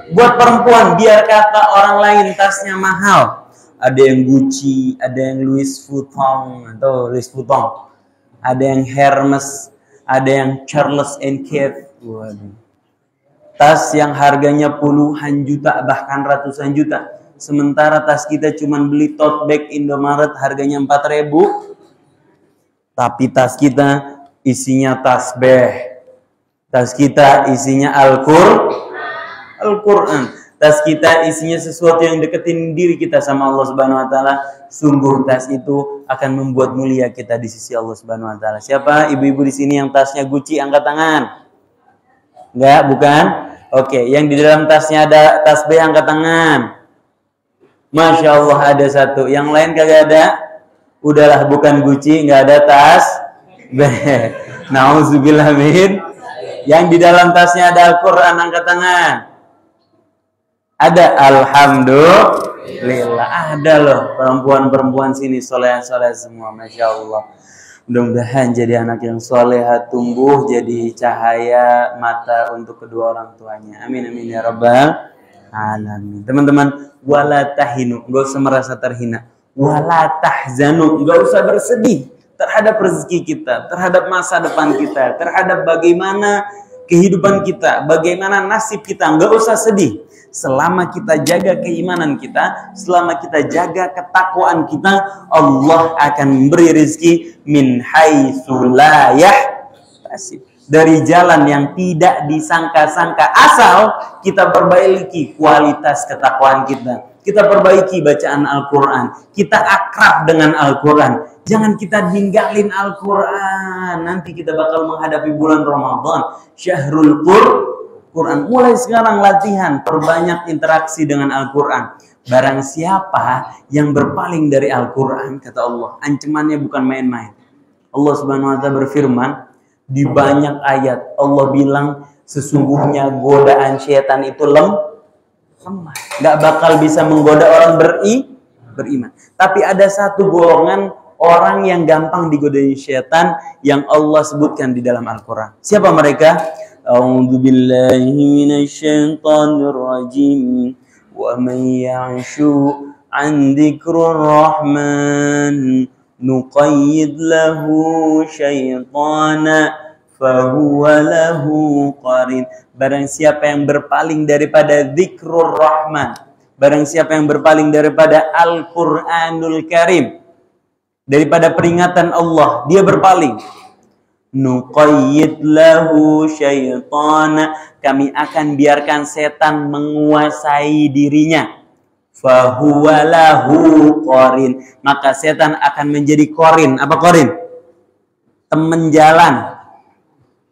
Buat perempuan, biar kata orang lain tasnya mahal, ada yang Gucci, ada yang Louis Vuitton atau Louis Vuitton, ada yang Hermes, ada yang Charles and Keith. Waduh. Tas yang harganya puluhan juta bahkan ratusan juta. Sementara tas kita cuman beli tote bag Indomaret harganya 4.000. Tapi tas kita isinya tasbih. Tas kita isinya Al-Qur'an. Tas kita isinya sesuatu yang deketin diri kita sama Allah Subhanahu wa taala. Sungguh tas itu akan membuat mulia kita di sisi Allah Subhanahu wa taala. Siapa ibu-ibu di sini yang tasnya Gucci, angkat tangan. Enggak, bukan? Oke, yang di dalam tasnya ada tasbih, angkat tangan. Masya Allah ada satu. Yang lain kagak ada? Udahlah, bukan Gucci, nggak ada tas. Nauzubillah min. Yang di dalam tasnya ada Al-Quran, angkat tangan. Ada, alhamdulillah. Ada loh perempuan-perempuan sini soleh-soleh semua, Masya Allah. Mudah-mudahan jadi anak yang solehah, tumbuh jadi cahaya mata untuk kedua orang tuanya. Amin amin ya rabbal alamin. Teman-teman, wala tahinu, nggak usah merasa terhina. Wala tahzanu, nggak usah bersedih terhadap rezeki kita, terhadap masa depan kita, terhadap bagaimana kehidupan kita, bagaimana nasib kita. Nggak usah sedih. Selama kita jaga keimanan kita, selama kita jaga ketakwaan kita, Allah akan memberi rezeki min haitsu la yahtasib, dari jalan yang tidak disangka-sangka, asal kita perbaiki kualitas ketakwaan kita. Kita perbaiki bacaan Al-Quran, kita akrab dengan Al-Quran. Jangan kita ninggalin Al-Quran. Nanti kita bakal menghadapi bulan Ramadan, Syahrul Quran. Mulai sekarang latihan, perbanyak interaksi dengan Al-Quran. Barang siapa yang berpaling dari Al-Quran, kata Allah, ancamannya bukan main-main. Allah Subhanahu wa taala berfirman di banyak ayat, Allah bilang sesungguhnya godaan syaitan itu lemah, nggak bakal bisa menggoda orang beriman. Tapi ada satu golongan orang yang gampang digodain syaitan yang Allah sebutkan di dalam Al-Quran. Siapa mereka? A'udzu billahi minasyaitonir rajim. Wa may ya'shu 'an dzikrir rahman nuqayyid lahu syaitana fahuwa lahu qarin. Barang siapa yang berpaling daripada dzikrur rahman, barang siapa yang berpaling daripada Al-Qur'anul Karim, daripada peringatan Allah, dia berpaling. Nuqayyid lahu syaitana, kami akan biarkan setan menguasai dirinya. Fahuwa lahu qarin, maka setan akan menjadi qarin. Apa qarin? Teman jalan.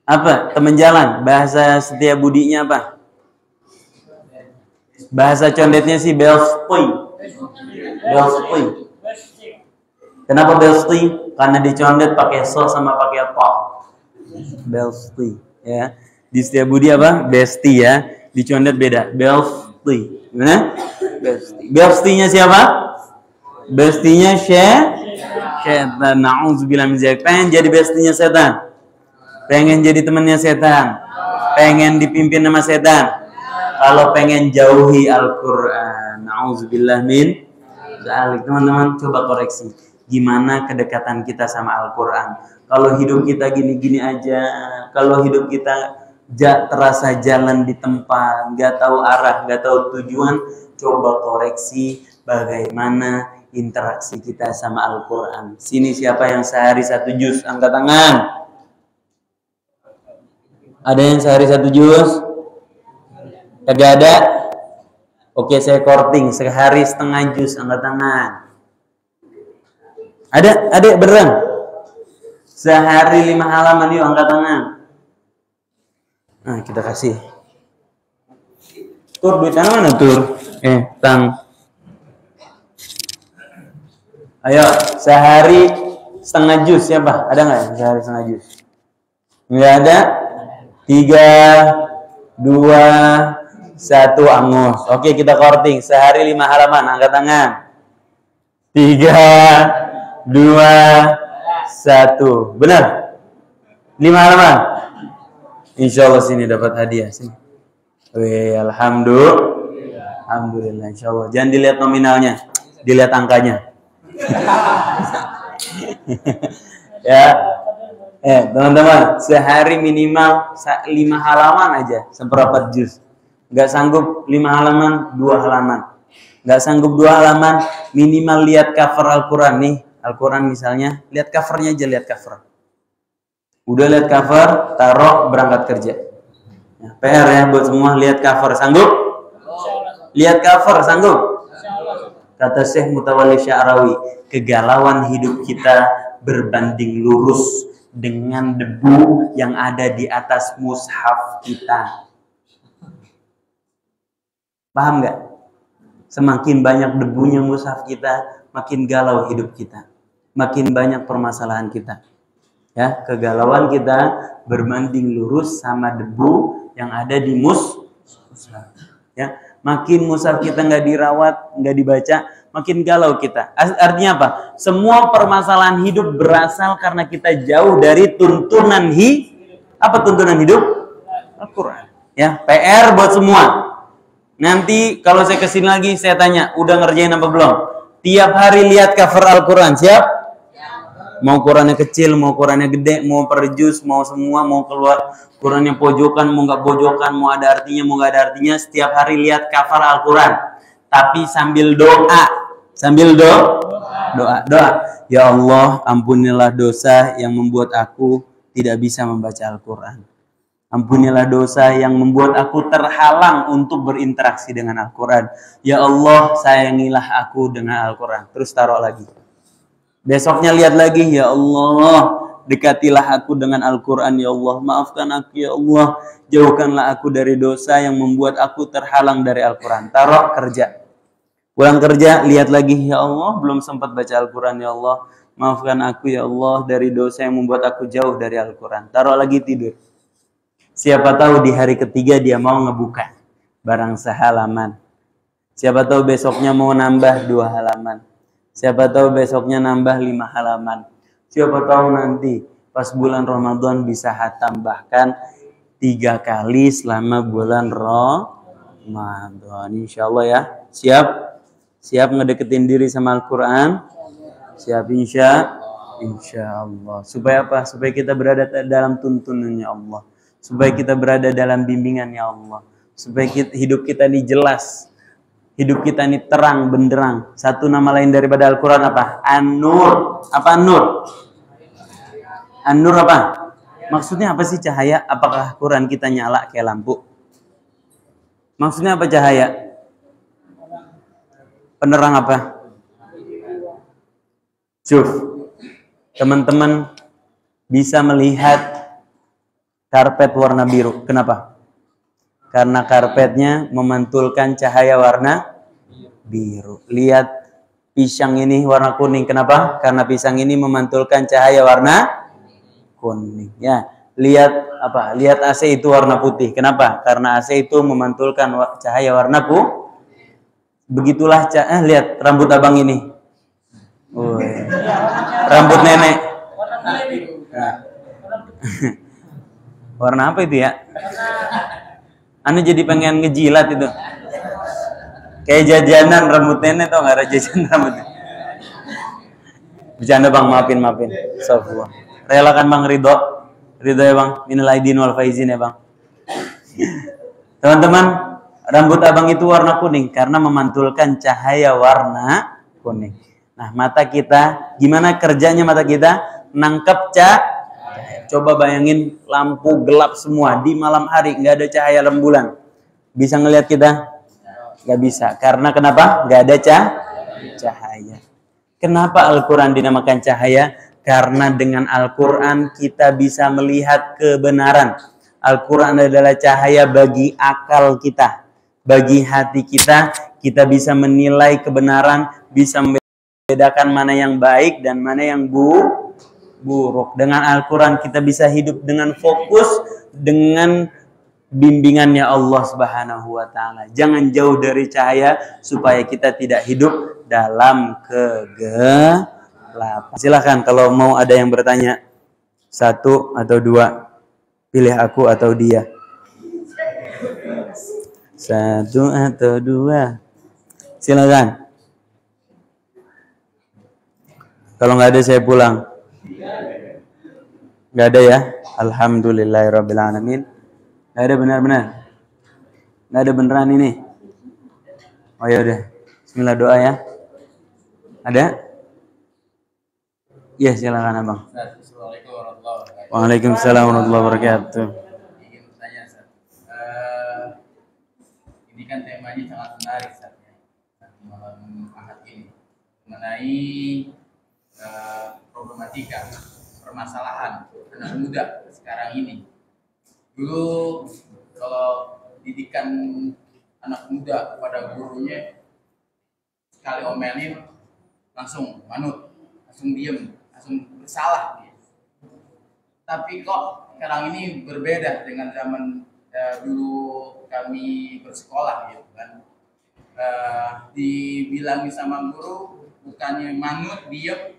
Apa? Teman jalan. Bahasa setia budinya apa? Bahasa condet-nya sih belstoy. Belstoy. Kenapa belstoy? Karena dicondet pakai so sama pakai to. Belstoy, ya. Di setia budi apa? Besti, ya. Dicondet beda. Belstoy. Gimana? Besti. Bestinya siapa? Bestinya syaitan. Nauzubillah min dzalik. Pengen jadi bestinya setan? Pengen jadi temannya setan? Pengen dipimpin sama setan? Kalau pengen jauhi Al-Quran, nauzubillah min dzalik. Teman-teman coba koreksi, gimana kedekatan kita sama Al-Quran? Kalau hidup kita gini-gini aja, kalau hidup kita terasa jalan di tempat, nggak tahu arah, nggak tahu tujuan, coba koreksi bagaimana interaksi kita sama Al-Quran. Sini siapa yang sehari 1 juz? Angkat tangan. Ada yang sehari 1 juz? Kagak ada? Oke, saya korting. Sehari setengah juz, angkat tangan. Ada? Ada beneran? Sehari 5 halaman, yuk angkat tangan. Nah, kita kasih. Tur, duitnya mana tur? Tang. Ayo, sehari setengah juz siapa? Ada nggak sehari setengah juz? Nggak ada? 3, 2, 1, angus. Oke, kita korting. Sehari 5 halaman, angkat tangan. 3, 2, 1. Benar? 5 halaman? Insya Allah sini dapat hadiah. Sini. Wih, alhamdulillah. Alhamdulillah, insya Allah. Jangan dilihat nominalnya. dilihat angkanya. Ya, teman-teman, sehari minimal 5 halaman aja, seperempat juz. Nggak sanggup 5 halaman, 2 halaman. Nggak sanggup 2 halaman, minimal lihat cover Al-Quran nih. Al-Quran misalnya, lihat covernya aja, lihat cover. Udah lihat cover, taruh, berangkat kerja. Ya, PR ya buat semua, lihat cover, sanggup? Lihat cover, sanggup? Kata Syekh Mutawalli Sya'rawi, kegalauan hidup kita berbanding lurus dengan debu yang ada di atas mushaf kita. Paham nggak? Semakin banyak debunya mushaf kita, makin galau hidup kita, makin banyak permasalahan kita. Ya, kegalauan kita berbanding lurus sama debu yang ada di mushaf. Ya, makin mushaf kita nggak dirawat, nggak dibaca, makin galau kita. Artinya apa? Semua permasalahan hidup berasal karena kita jauh dari tuntunan apa tuntunan hidup? Al-Quran. Ya, PR buat semua. Nanti kalau saya kesini lagi, saya tanya, udah ngerjain apa belum? Tiap hari lihat cover Al-Quran, siap? Mau Qurannya kecil, mau Qurannya gede, mau per juz, mau semua, mau keluar Qurannya pojokan, mau nggak pojokan, mau ada artinya, mau nggak ada artinya, setiap hari lihat cover Al-Quran. Tapi sambil doa, doa. Ya Allah, ampunilah dosa yang membuat aku tidak bisa membaca Al-Quran. Ampunilah dosa yang membuat aku terhalang untuk berinteraksi dengan Al-Quran. Ya Allah, sayangilah aku dengan Al-Quran. Terus taruh lagi. Besoknya lihat lagi, ya Allah, dekatilah aku dengan Al-Quran, ya Allah. Maafkan aku, ya Allah. Jauhkanlah aku dari dosa yang membuat aku terhalang dari Al-Quran. Taruh kerja. Pulang kerja, lihat lagi, ya Allah, belum sempat baca Al-Quran, ya Allah. Maafkan aku, ya Allah, dari dosa yang membuat aku jauh dari Al-Quran. Taruh lagi tidur. Siapa tahu di hari ketiga dia mau ngebuka barang sehalaman. Siapa tahu besoknya mau nambah 2 halaman. Siapa tahu besoknya nambah 5 halaman. Siapa tahu nanti pas bulan Ramadan bisa hatam bahkan 3 kali selama bulan Ramadan. Insya Allah ya. Siap ngedeketin diri sama Al-Quran. Siap insya Allah. Supaya apa? Supaya kita berada dalam tuntunannya Allah. Supaya kita berada dalam bimbingannya Allah. Supaya hidup kita ini jelas. Hidup kita ini terang, benderang. Satu nama lain daripada Al-Quran apa? An-Nur. Apa An-Nur? An-Nur apa? Maksudnya apa sih cahaya? Apakah Quran kita nyala kayak lampu? Maksudnya apa cahaya? Penerang apa? Cuf. Teman-teman bisa melihat karpet warna biru. Kenapa? Karena karpetnya memantulkan cahaya warna biru. Lihat pisang ini warna kuning. Kenapa? Karena pisang ini memantulkan cahaya warna kuning. Ya, lihat apa? Lihat AC itu warna putih. Kenapa? Karena AC itu memantulkan cahaya warna Begitulah lihat rambut abang ini. Rambut nenek. Nah. Warna apa itu ya? Anu jadi pengen ngejilat itu. Kayak jajanan rambut nenek, tau gak? Jajanan rambut. Bercanda bang, maafin. Astagfirullah. Relakan bang Ridho ya bang. Minal aidin wal faizin ya bang. Teman-teman, rambut abang itu warna kuning karena memantulkan cahaya warna kuning. Nah, mata kita, gimana kerjanya mata kita? Nangkep cahaya. Coba bayangin lampu gelap semua di malam hari, nggak ada cahaya rembulan. Bisa ngelihat kita? Nggak bisa. Karena kenapa? Nggak ada cahaya. Kenapa Al-Quran dinamakan cahaya? Karena dengan Al-Quran kita bisa melihat kebenaran. Al-Quran adalah cahaya bagi akal kita. Bagi hati kita, kita bisa menilai kebenaran, bisa membedakan mana yang baik dan mana yang buruk. Dengan Al-Quran kita bisa hidup dengan fokus, dengan bimbingannya Allah Subhanahu wa Ta'ala. Jangan jauh dari cahaya supaya kita tidak hidup dalam kegelapan. Silakan kalau mau ada yang bertanya, 1 atau 2, pilih aku atau dia. 1 atau 2, silakan. Kalau nggak ada saya pulang. Nggak ada ya? Alhamdulillahirrabbilalamin. Nggak ada benar-benar. Nggak ada beneran ini. Oh ya udah. Bismillah doa ya. Ada? Ya silakan abang. Assalamualaikum warahmatullahi wabarakatuh. Waalaikumsalam warahmatullahi wabarakatuh. Ingin bertanya, Ustaz. Ini kan temanya sangat menarik, Ustaz, ya. Malam Ahad ini mengenai problematika permasalahan anak muda sekarang ini. Dulu kalau didikan anak muda kepada gurunya, sekali omelin langsung manut, langsung diem, langsung bersalah. Tapi kok sekarang ini berbeda dengan zaman dulu kami bersekolah gitu kan. Dibilangi sama guru bukannya manut, diem,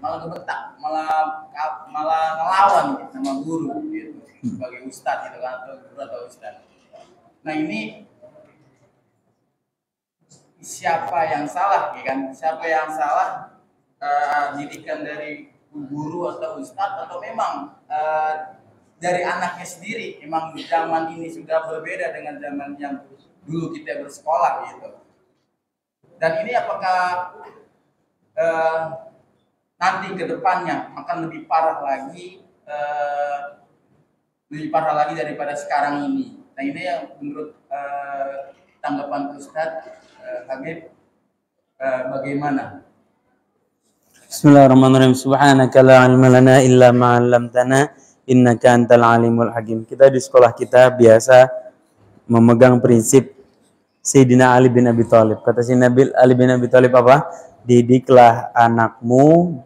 malah ngebentak, malah ngelawan gitu sama guru gitu, sebagai ustadz gitu kan, atau guru atau ustadz. Nah ini siapa yang salah ya kan? Siapa yang salah, didikan dari guru atau ustadz, atau memang dari anaknya sendiri? Memang zaman ini sudah berbeda dengan zaman yang dulu kita bersekolah gitu. Dan ini apakah nanti ke depannya akan lebih parah lagi daripada sekarang ini? Nah ini yang menurut tanggapan Ustadz Habib, bagaimana? Bismillahirrahmanirrahim. Subhanaka la ilma lana illa ma 'allamtana innaka antal alimul hakim. Kita di sekolah kita biasa memegang prinsip Sayyidina Ali bin Abi Thalib. Kata Sayyidina Ali bin Abi Thalib apa? Didiklah anakmu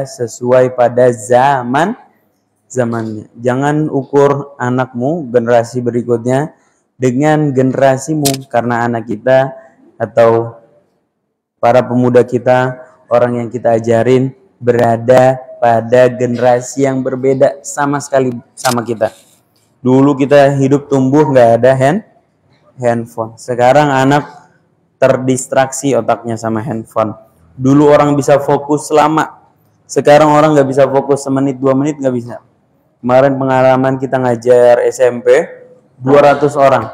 sesuai pada zamannya. Jangan ukur anakmu generasi berikutnya dengan generasimu, karena anak kita atau para pemuda kita, orang yang kita ajarin berada pada generasi yang berbeda sama sekali sama kita. Dulu kita hidup tumbuh nggak ada handphone. Sekarang anak terdistraksi otaknya sama handphone. Dulu orang bisa fokus lama, sekarang orang nggak bisa fokus semenit 2 menit, nggak bisa. Kemarin pengalaman kita ngajar SMP 200 orang,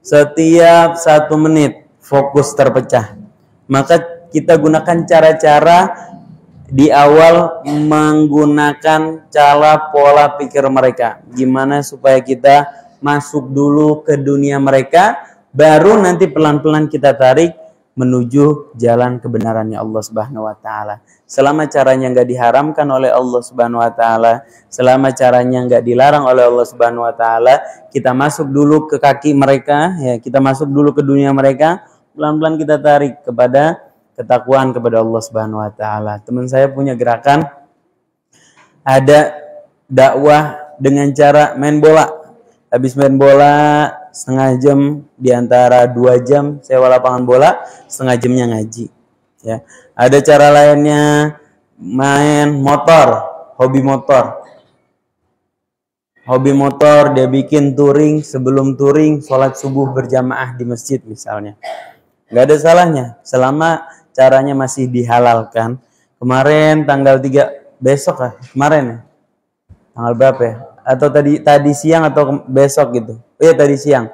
setiap 1 menit fokus terpecah. Maka kita gunakan cara-cara di awal, menggunakan cara pola pikir mereka. Gimana supaya kita masuk dulu ke dunia mereka, baru nanti pelan-pelan kita tarik menuju jalan kebenarannya Allah Subhanahu wa taala. Selama caranya nggak diharamkan oleh Allah Subhanahu wa taala, selama caranya nggak dilarang oleh Allah Subhanahu wa taala, kita masuk dulu ke kaki mereka, ya, kita masuk dulu ke dunia mereka, pelan-pelan kita tarik kepada ketakwaan kepada Allah Subhanahu wa taala. Teman saya punya gerakan, ada dakwah dengan cara main bola. Habis main bola setengah jam, di antara 2 jam sewa lapangan bola, setengah jamnya ngaji. Ya, ada cara lainnya main motor, hobi motor. Hobi motor, dia bikin touring, sebelum touring sholat subuh berjamaah di masjid misalnya. Nggak ada salahnya selama caranya masih dihalalkan. Kemarin tanggal 3, besok lah, kemarin ya? Tanggal berapa ya? Atau tadi siang atau besok gitu. Iya, tadi siang.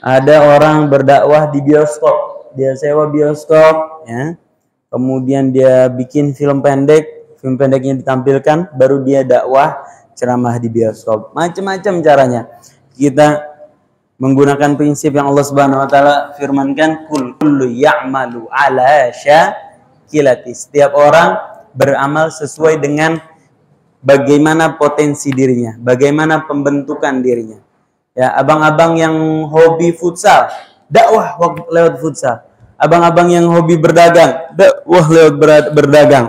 Ada orang berdakwah di bioskop. Dia sewa bioskop, ya. Kemudian dia bikin film pendeknya ditampilkan, baru dia dakwah ceramah di bioskop. Macam-macam caranya. Kita menggunakan prinsip yang Allah Subhanahu wa taala firmankan, kullu ya'malu ala syakilati. Setiap orang beramal sesuai dengan bagaimana potensi dirinya, bagaimana pembentukan dirinya. Ya, abang-abang yang hobi futsal, dakwah lewat futsal. Abang-abang yang hobi berdagang, dakwah lewat berdagang.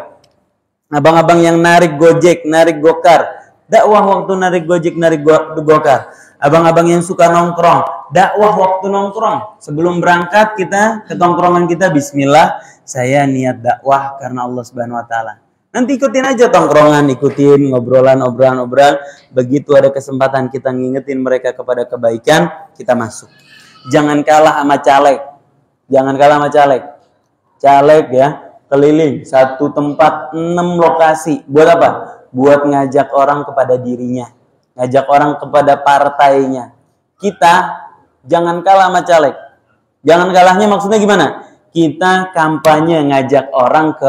Abang-abang yang narik Gojek, narik Gokar, dakwah waktu narik Gojek, narik Gokar. Abang-abang yang suka nongkrong, dakwah waktu nongkrong. Sebelum berangkat kita ke tongkrongan kita, bismillah, saya niat dakwah karena Allah Subhanahu wa taala. Nanti ikutin aja tongkrongan, ikutin obrolan. Begitu ada kesempatan kita ngingetin mereka kepada kebaikan, kita masuk. Jangan kalah sama caleg. Caleg ya, keliling satu tempat 6 lokasi. Buat apa? Buat ngajak orang kepada dirinya, ngajak orang kepada partainya. Kita jangan kalah sama caleg. Jangan kalahnya maksudnya gimana? Kita kampanye ngajak orang ke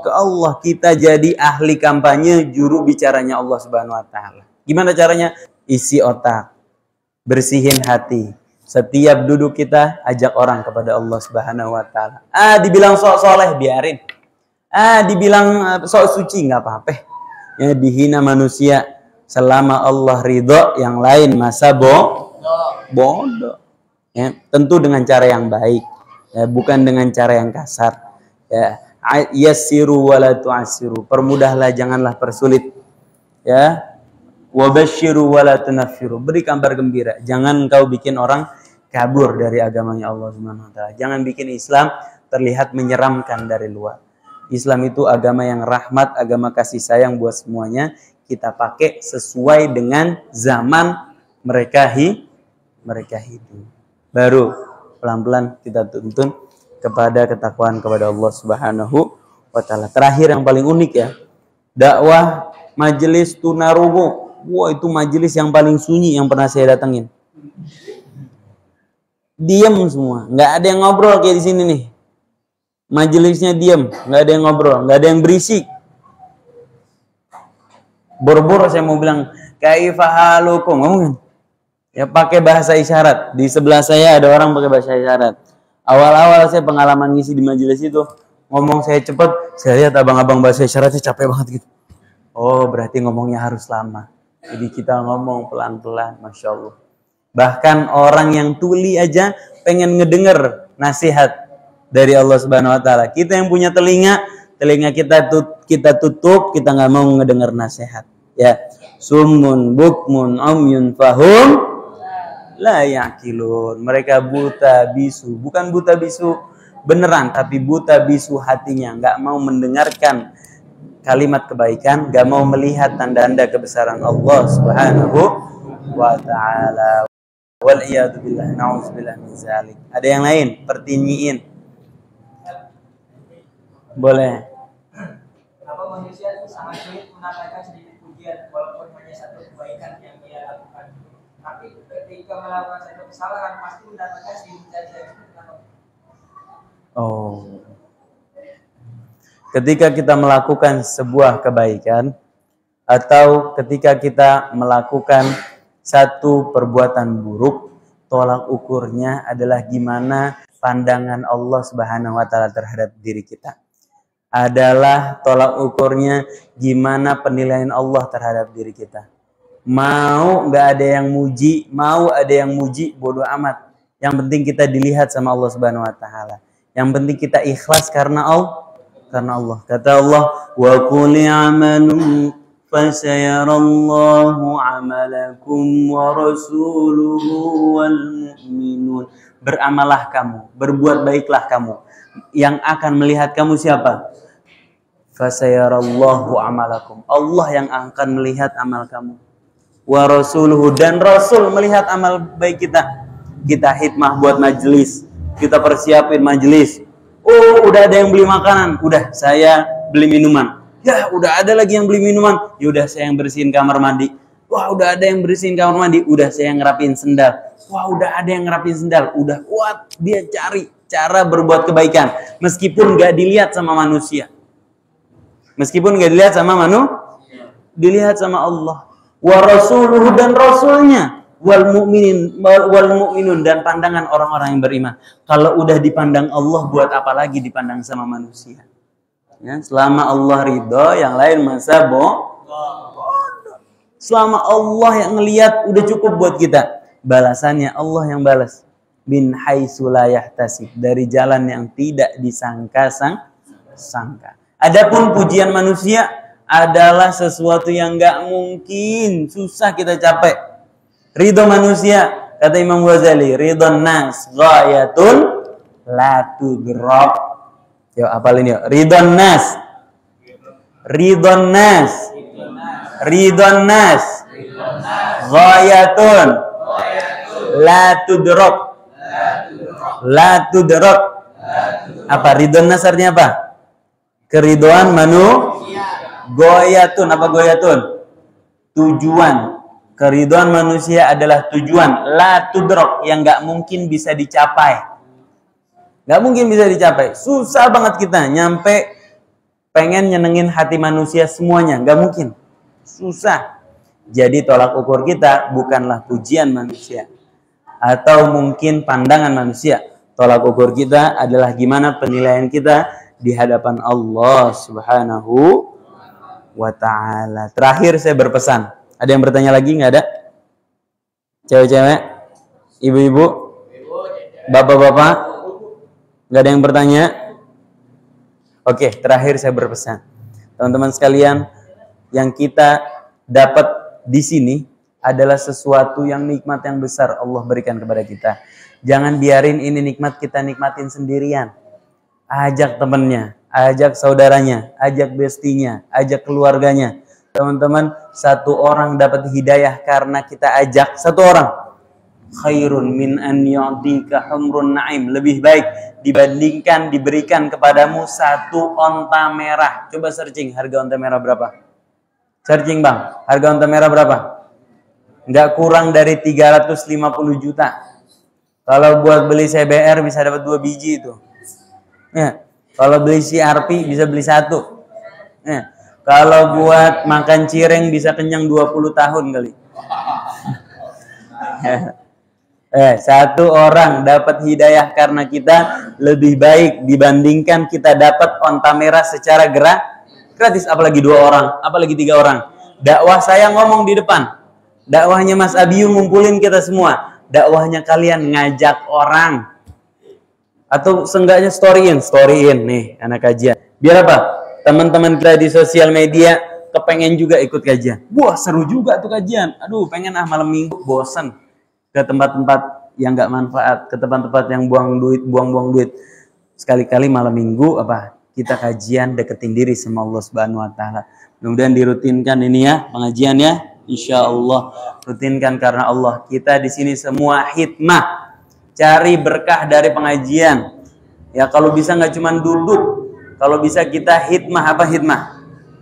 Allah. Kita jadi ahli kampanye, juru bicaranya Allah Subhanahu wa taala. Gimana caranya? Isi otak, bersihin hati. Setiap duduk kita ajak orang kepada Allah Subhanahu wa taala. Dibilang sok soleh biarin. Dibilang sok suci nggak apa-apa. Ya, dihina manusia selama Allah ridho, yang lain masa bodoh. Ya, tentu dengan cara yang baik, ya, bukan dengan cara yang kasar. Ya, yassiru wala tu'assiru. Permudahlah, janganlah persulit. Ya. Wabashiru wala tunaffiru. Beri kabar gembira. Jangan kau bikin orang kabur dari agamanya Allah Subhanahu wa taala. Jangan bikin Islam terlihat menyeramkan dari luar. Islam itu agama yang rahmat, agama kasih sayang buat semuanya. Kita pakai sesuai dengan zaman mereka hidup. Baru pelan-pelan kita tuntun kepada ketakwaan kepada Allah Subhanahu wa taala. Terakhir yang paling unik ya, dakwah majelis tunarungu. Wah, itu majelis yang paling sunyi yang pernah saya datengin. Diam semua, nggak ada yang ngobrol kayak di sini nih. Majelisnya diam, nggak ada yang ngobrol, nggak ada yang berisik. Boro-boro saya mau bilang kaifa halukum, ngomongin. Ya pakai bahasa isyarat. Di sebelah saya ada orang pakai bahasa isyarat. Awal-awal saya pengalaman ngisi di majelis itu, ngomong saya cepet, saya lihat abang-abang bahasa isyaratnya capek banget gitu. Oh, berarti ngomongnya harus lama. Jadi kita ngomong pelan-pelan, Masya Allah. Bahkan orang yang tuli aja pengen ngedenger nasihat dari Allah Subhanahu wa taala. Kita yang punya telinga kita tutup, kita nggak mau ngedenger nasihat. Ya, summun bukmun umyun fahum la yaqilun. Mereka buta bisu, bukan buta bisu beneran, tapi buta bisu hatinya, nggak mau mendengarkan kalimat kebaikan, nggak mau melihat tanda-tanda kebesaran Allah Subhanahu wa taala. Wal iyadu billah, na'udzubillah min zalik. Ada yang lain? Pertinyiin. Boleh. Kenapa manusia itu sangat sulit mendapatkan sedikit pujian walaupun hanya satu kebaikan yang dia lakukan. Tapi ketika melakukan satu kesalahan pasti mendapatkan sedikit cacian. Oh. Ketika kita melakukan sebuah kebaikan atau ketika kita melakukan satu perbuatan buruk, tolak ukurnya adalah gimana pandangan Allah Subhanahu wa taala terhadap diri kita. Adalah tolak ukurnya gimana penilaian Allah terhadap diri kita. Mau nggak ada yang muji, mau ada yang muji, bodoh amat. Yang penting kita dilihat sama Allah Subhanahu wa taala. Yang penting kita ikhlas karena Allah. Kata Allah, wa qul i'malu fasayarallahu 'amalakum wa rasuluhu wal mu'minun. Beramalah kamu, berbuat baiklah kamu. Yang akan melihat kamu siapa? Fasayarallahu 'amalakum. Allah yang akan melihat amal kamu. Wa rasuluhu, dan Rasul melihat amal baik kita. Kita hikmah buat majelis, kita persiapin majelis. Oh, udah ada yang beli makanan, udah saya beli minuman. Ya, udah ada lagi yang beli minuman. Ya udah saya yang bersihin kamar mandi. Wah, udah ada yang bersihin kamar mandi, udah saya yang ngerapin sendal. Wah, udah ada yang ngerapin sendal. Udah kuat dia cari cara berbuat kebaikan meskipun nggak dilihat sama manusia. Meskipun nggak dilihat sama dilihat sama Allah. Wa rasuluhu, dan rasulnya, wal mu'minun, dan pandangan orang-orang yang beriman. Kalau udah dipandang Allah, buat apa lagi dipandang sama manusia? Ya, selama Allah ridho, yang lain masa bodoh. Selama Allah yang ngelihat, udah cukup buat kita. Balasannya Allah yang balas. Bin haitsu la yahtasib, dari jalan yang tidak disangka-sangka. Adapun pujian manusia adalah sesuatu yang nggak mungkin, susah kita capai. Ridho manusia, kata Imam Ghazali, ridhon nas ghayatun la tudrak. Yuk apalin yuk. Ridhon nas ghayatun la tudrak Apa? Ridwan nasarnya apa? Keridhaan goyatun. Apa goyatun? Tujuan. Keridhaan manusia adalah tujuan. La tudrok, yang nggak mungkin bisa dicapai. Nggak mungkin bisa dicapai. Susah banget kita nyampe pengen nyenengin hati manusia semuanya. Nggak mungkin. Susah. Jadi tolak ukur kita bukanlah pujian manusia atau mungkin pandangan manusia. Tolak ukur kita adalah gimana penilaian kita di hadapan Allah Subhanahu wa ta'ala. Terakhir saya berpesan. Ada yang bertanya lagi? Nggak ada? Cewek-cewek? Ibu-ibu? Bapak-bapak? Nggak ada yang bertanya? Oke, terakhir saya berpesan. Teman-teman sekalian, yang kita dapat di sini adalah sesuatu yang nikmat yang besar Allah berikan kepada kita. Jangan biarin ini nikmat kita nikmatin sendirian. Ajak temannya, ajak saudaranya, ajak bestinya, ajak keluarganya. Teman-teman, satu orang dapat hidayah karena kita ajak satu orang. Khairun min an yu'tika humrun na'im. Lebih baik dibandingkan diberikan kepadamu satu onta merah. Coba searching harga onta merah berapa? Searching bang, harga onta merah berapa? Nggak kurang dari 350 juta. Kalau buat beli CBR bisa dapat 2 biji itu. Ya. Kalau beli CRP bisa beli 1. Ya. Kalau buat makan cireng bisa kenyang 20 tahun kali. Satu orang dapat hidayah karena kita lebih baik dibandingkan kita dapat onta merah secara gratis, apalagi 2 orang, apalagi 3 orang. Dakwah saya ngomong di depan. Dakwahnya Mas Abiyu ngumpulin kita semua. Dakwahnya kalian ngajak orang. Atau seenggaknya storyin nih anak kajian. Biar apa? Teman-teman kita di sosial media kepengen juga ikut kajian. Wah, seru juga tuh kajian. Aduh, pengen malam minggu bosan ke tempat-tempat yang nggak manfaat, ke tempat-tempat yang buang-buang duit. Sekali-kali malam minggu kita kajian, deketin diri sama Allah Subhanahu wa taala. Mudah-mudahan dirutinkan ini ya, pengajian ya. Insya Allah rutinkan karena Allah. Kita di sini semua hikmah, cari berkah dari pengajian. Ya kalau bisa nggak cuma duduk, kalau bisa kita hikmah. Apa hikmah?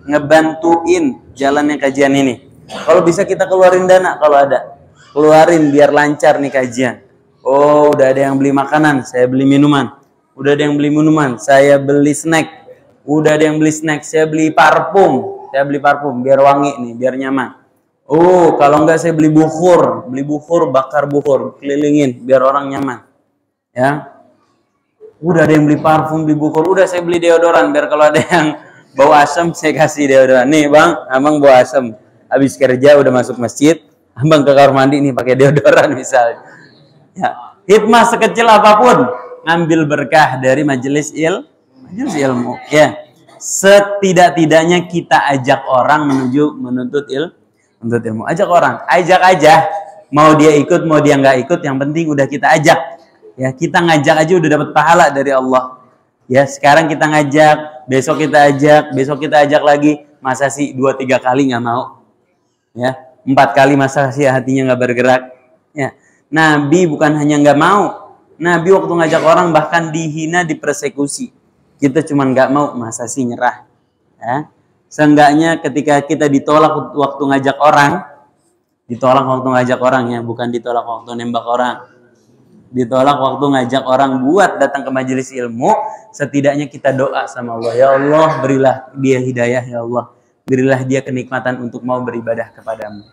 Ngebantuin jalannya kajian ini. Kalau bisa kita keluarin dana kalau ada. Keluarin biar lancar nih kajian. Oh, udah ada yang beli makanan, saya beli minuman. Udah ada yang beli minuman, saya beli snack. Udah ada yang beli snack, saya beli parfum. Saya beli parfum biar wangi nih, biar nyaman. Oh, kalau enggak saya beli bukhur, bakar bukhur, kelilingin biar orang nyaman. Ya. Udah ada yang beli parfum, beli bukhur. Udah saya beli deodoran biar kalau ada yang bau asam saya kasih deodoran. Nih, Bang, Abang bau asam. Habis kerja udah masuk masjid, Abang ke kamar mandi nih pakai deodoran misalnya. Ya, hikmah sekecil apapun, ngambil berkah dari majelis ilmu. Ya, setidak-tidaknya kita ajak orang menuntut ilmu. Ajak orang, ajak aja. Mau dia ikut, mau dia nggak ikut, yang penting udah kita ajak. Ya, kita ngajak aja udah dapat pahala dari Allah. Ya, sekarang kita ngajak, besok kita ajak lagi. Masa sih 2-3 kali nggak mau? Ya, 4 kali masa sih hatinya nggak bergerak? Ya, Nabi bukan hanya nggak mau. Nabi waktu ngajak orang bahkan dihina, dipersekusi. Kita cuma nggak mau, masa sih nyerah? Ya. Seenggaknya ketika kita ditolak waktu ngajak orang ya, bukan ditolak waktu nembak orang. Ditolak waktu ngajak orang buat datang ke majelis ilmu, setidaknya kita doa sama Allah. Ya Allah, berilah dia hidayah ya Allah. Berilah dia kenikmatan untuk mau beribadah kepadamu.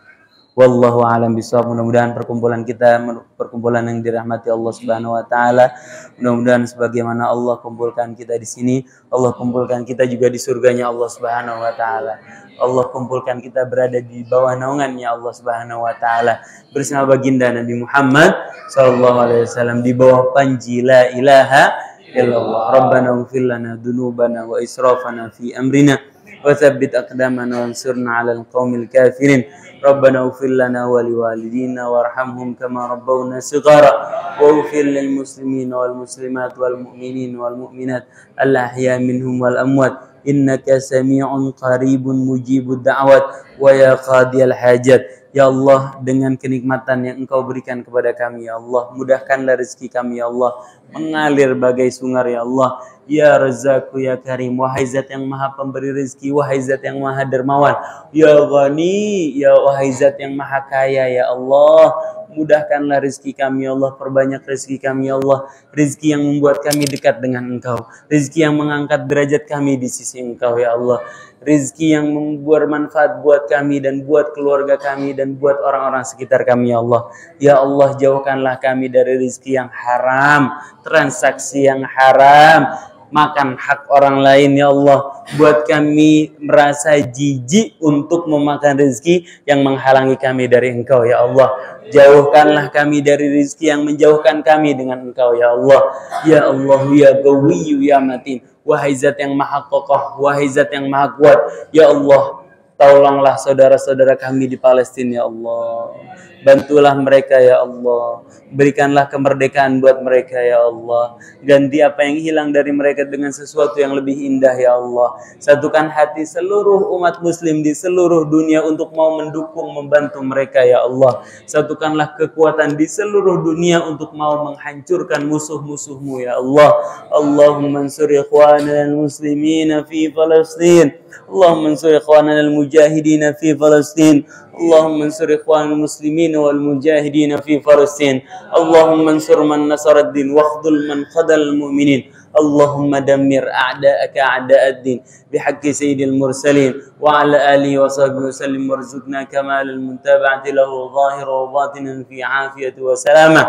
Wallahu a'lam bishawab. Mudah-mudahan perkumpulan kita perkumpulan yang dirahmati Allah Subhanahu wa taala. Mudah-mudahan sebagaimana Allah kumpulkan kita di sini, Allah kumpulkan kita juga di surganya Allah Subhanahu wa taala. Allah kumpulkan kita berada di bawah naungannya Allah Subhanahu wa taala bersama baginda Nabi Muhammad sallallahu alaihi wasallam di bawah panji la ilaha illallah. Rabbana ighfir lana dzunubana wa israfana fi amrina wa tsabbit aqdamana wansurna 'alal qaumil kafirin. Rabbana ighfir lana wa liwalidina warhamhum kama rabbawna shighara wa ighfir lil muslimina wal muslimat wal mu'minin wal mu'minat al ahya minhum wal amwat innaka sami'un qaribun mujibud da'wat wa ya qadiyal hajat. Ya Allah, dengan kenikmatan yang Engkau berikan kepada kami, ya Allah, mudahkanlah rezeki kami, ya Allah, mengalir bagai sungai, ya Allah. Ya Razzaku ya Karim, wahai Zat yang Maha Pemberi rezeki, wahai Zat yang Maha Dermawan, ya Ghani, ya wahai Zat yang Maha Kaya, ya Allah, mudahkanlah rezeki kami, ya Allah, perbanyak rezeki kami, ya Allah, rezeki yang membuat kami dekat dengan Engkau, rezeki yang mengangkat derajat kami di sisi Engkau, ya Allah, rezeki yang membuat manfaat buat kami dan buat keluarga kami dan buat orang-orang sekitar kami, ya Allah. Ya Allah, jauhkanlah kami dari rezeki yang haram, transaksi yang haram, makan hak orang lain, ya Allah. Buat kami merasa jijik untuk memakan rezeki yang menghalangi kami dari Engkau, ya Allah. Jauhkanlah kami dari rezeki yang menjauhkan kami dengan Engkau, ya Allah. Ya Allah, ya Qawiyyu ya Matin, wahai Zat yang Maha Kokoh, wahai Zat yang Maha Kuat, ya Allah, tolonglah saudara-saudara kami di Palestina, ya Allah. Bantulah mereka, ya Allah. Berikanlah kemerdekaan buat mereka, ya Allah. Ganti apa yang hilang dari mereka dengan sesuatu yang lebih indah, ya Allah. Satukan hati seluruh umat muslim di seluruh dunia untuk mau mendukung, membantu mereka, ya Allah. Satukanlah kekuatan di seluruh dunia untuk mau menghancurkan musuh-musuhmu, ya Allah. Allahumma ansur ikhwanana al-muslimina fi Palestin. Allahumma ansur ikhwanana al-mujahidina fi Palestin. اللهم انصر إخوان المسلمين والمجاهدين في فلسطين. اللهم انصر من نصر الدين واخذل من خذل المؤمنين. اللهم دمر أعداءك أعداء الدين بحق سيد المرسلين وعلى آله وصحبه وسلم، وارزقنا كمال المتابعة له ظاهرا وباطنا في عافية وسلامة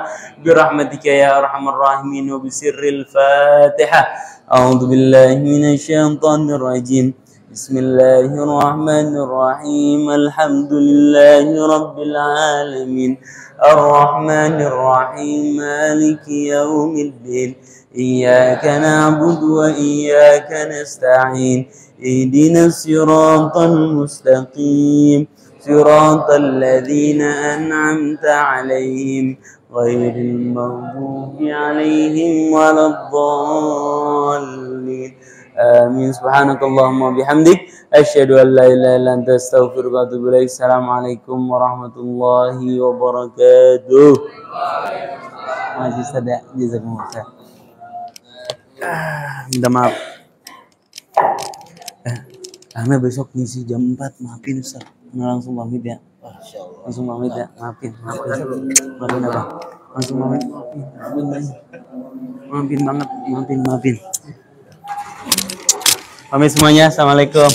برحمتك يا أرحم الراحمين. وبسر الفاتحة أعوذ بالله من الشيطان الرجيم. بسم الله الرحمن الرحيم. الحمد لله رب العالمين الرحمن الرحيم مالك يوم الدين إياك نعبد وإياك نستعين اهدنا الصراط المستقيم صراط الذين أنعمت عليهم غير المغضوب عليهم ولا الضالين آمين. سبحانك اللهم وبحمدك أشهد أن لا إله إلا أنت أستغفرك وأتوب إليك. السلام عليكم warahmatullahi wabarakatuh. Masih sada jazakumullah khair. Minta maaf. Karena besok ngisi jam 4, maafin Ustaz. Langsung pamit ya. Langsung pamit ya. Maafin apa? Langsung pamit. Maafin banget, maafin. Pamit semuanya, assalamualaikum.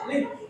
Lip.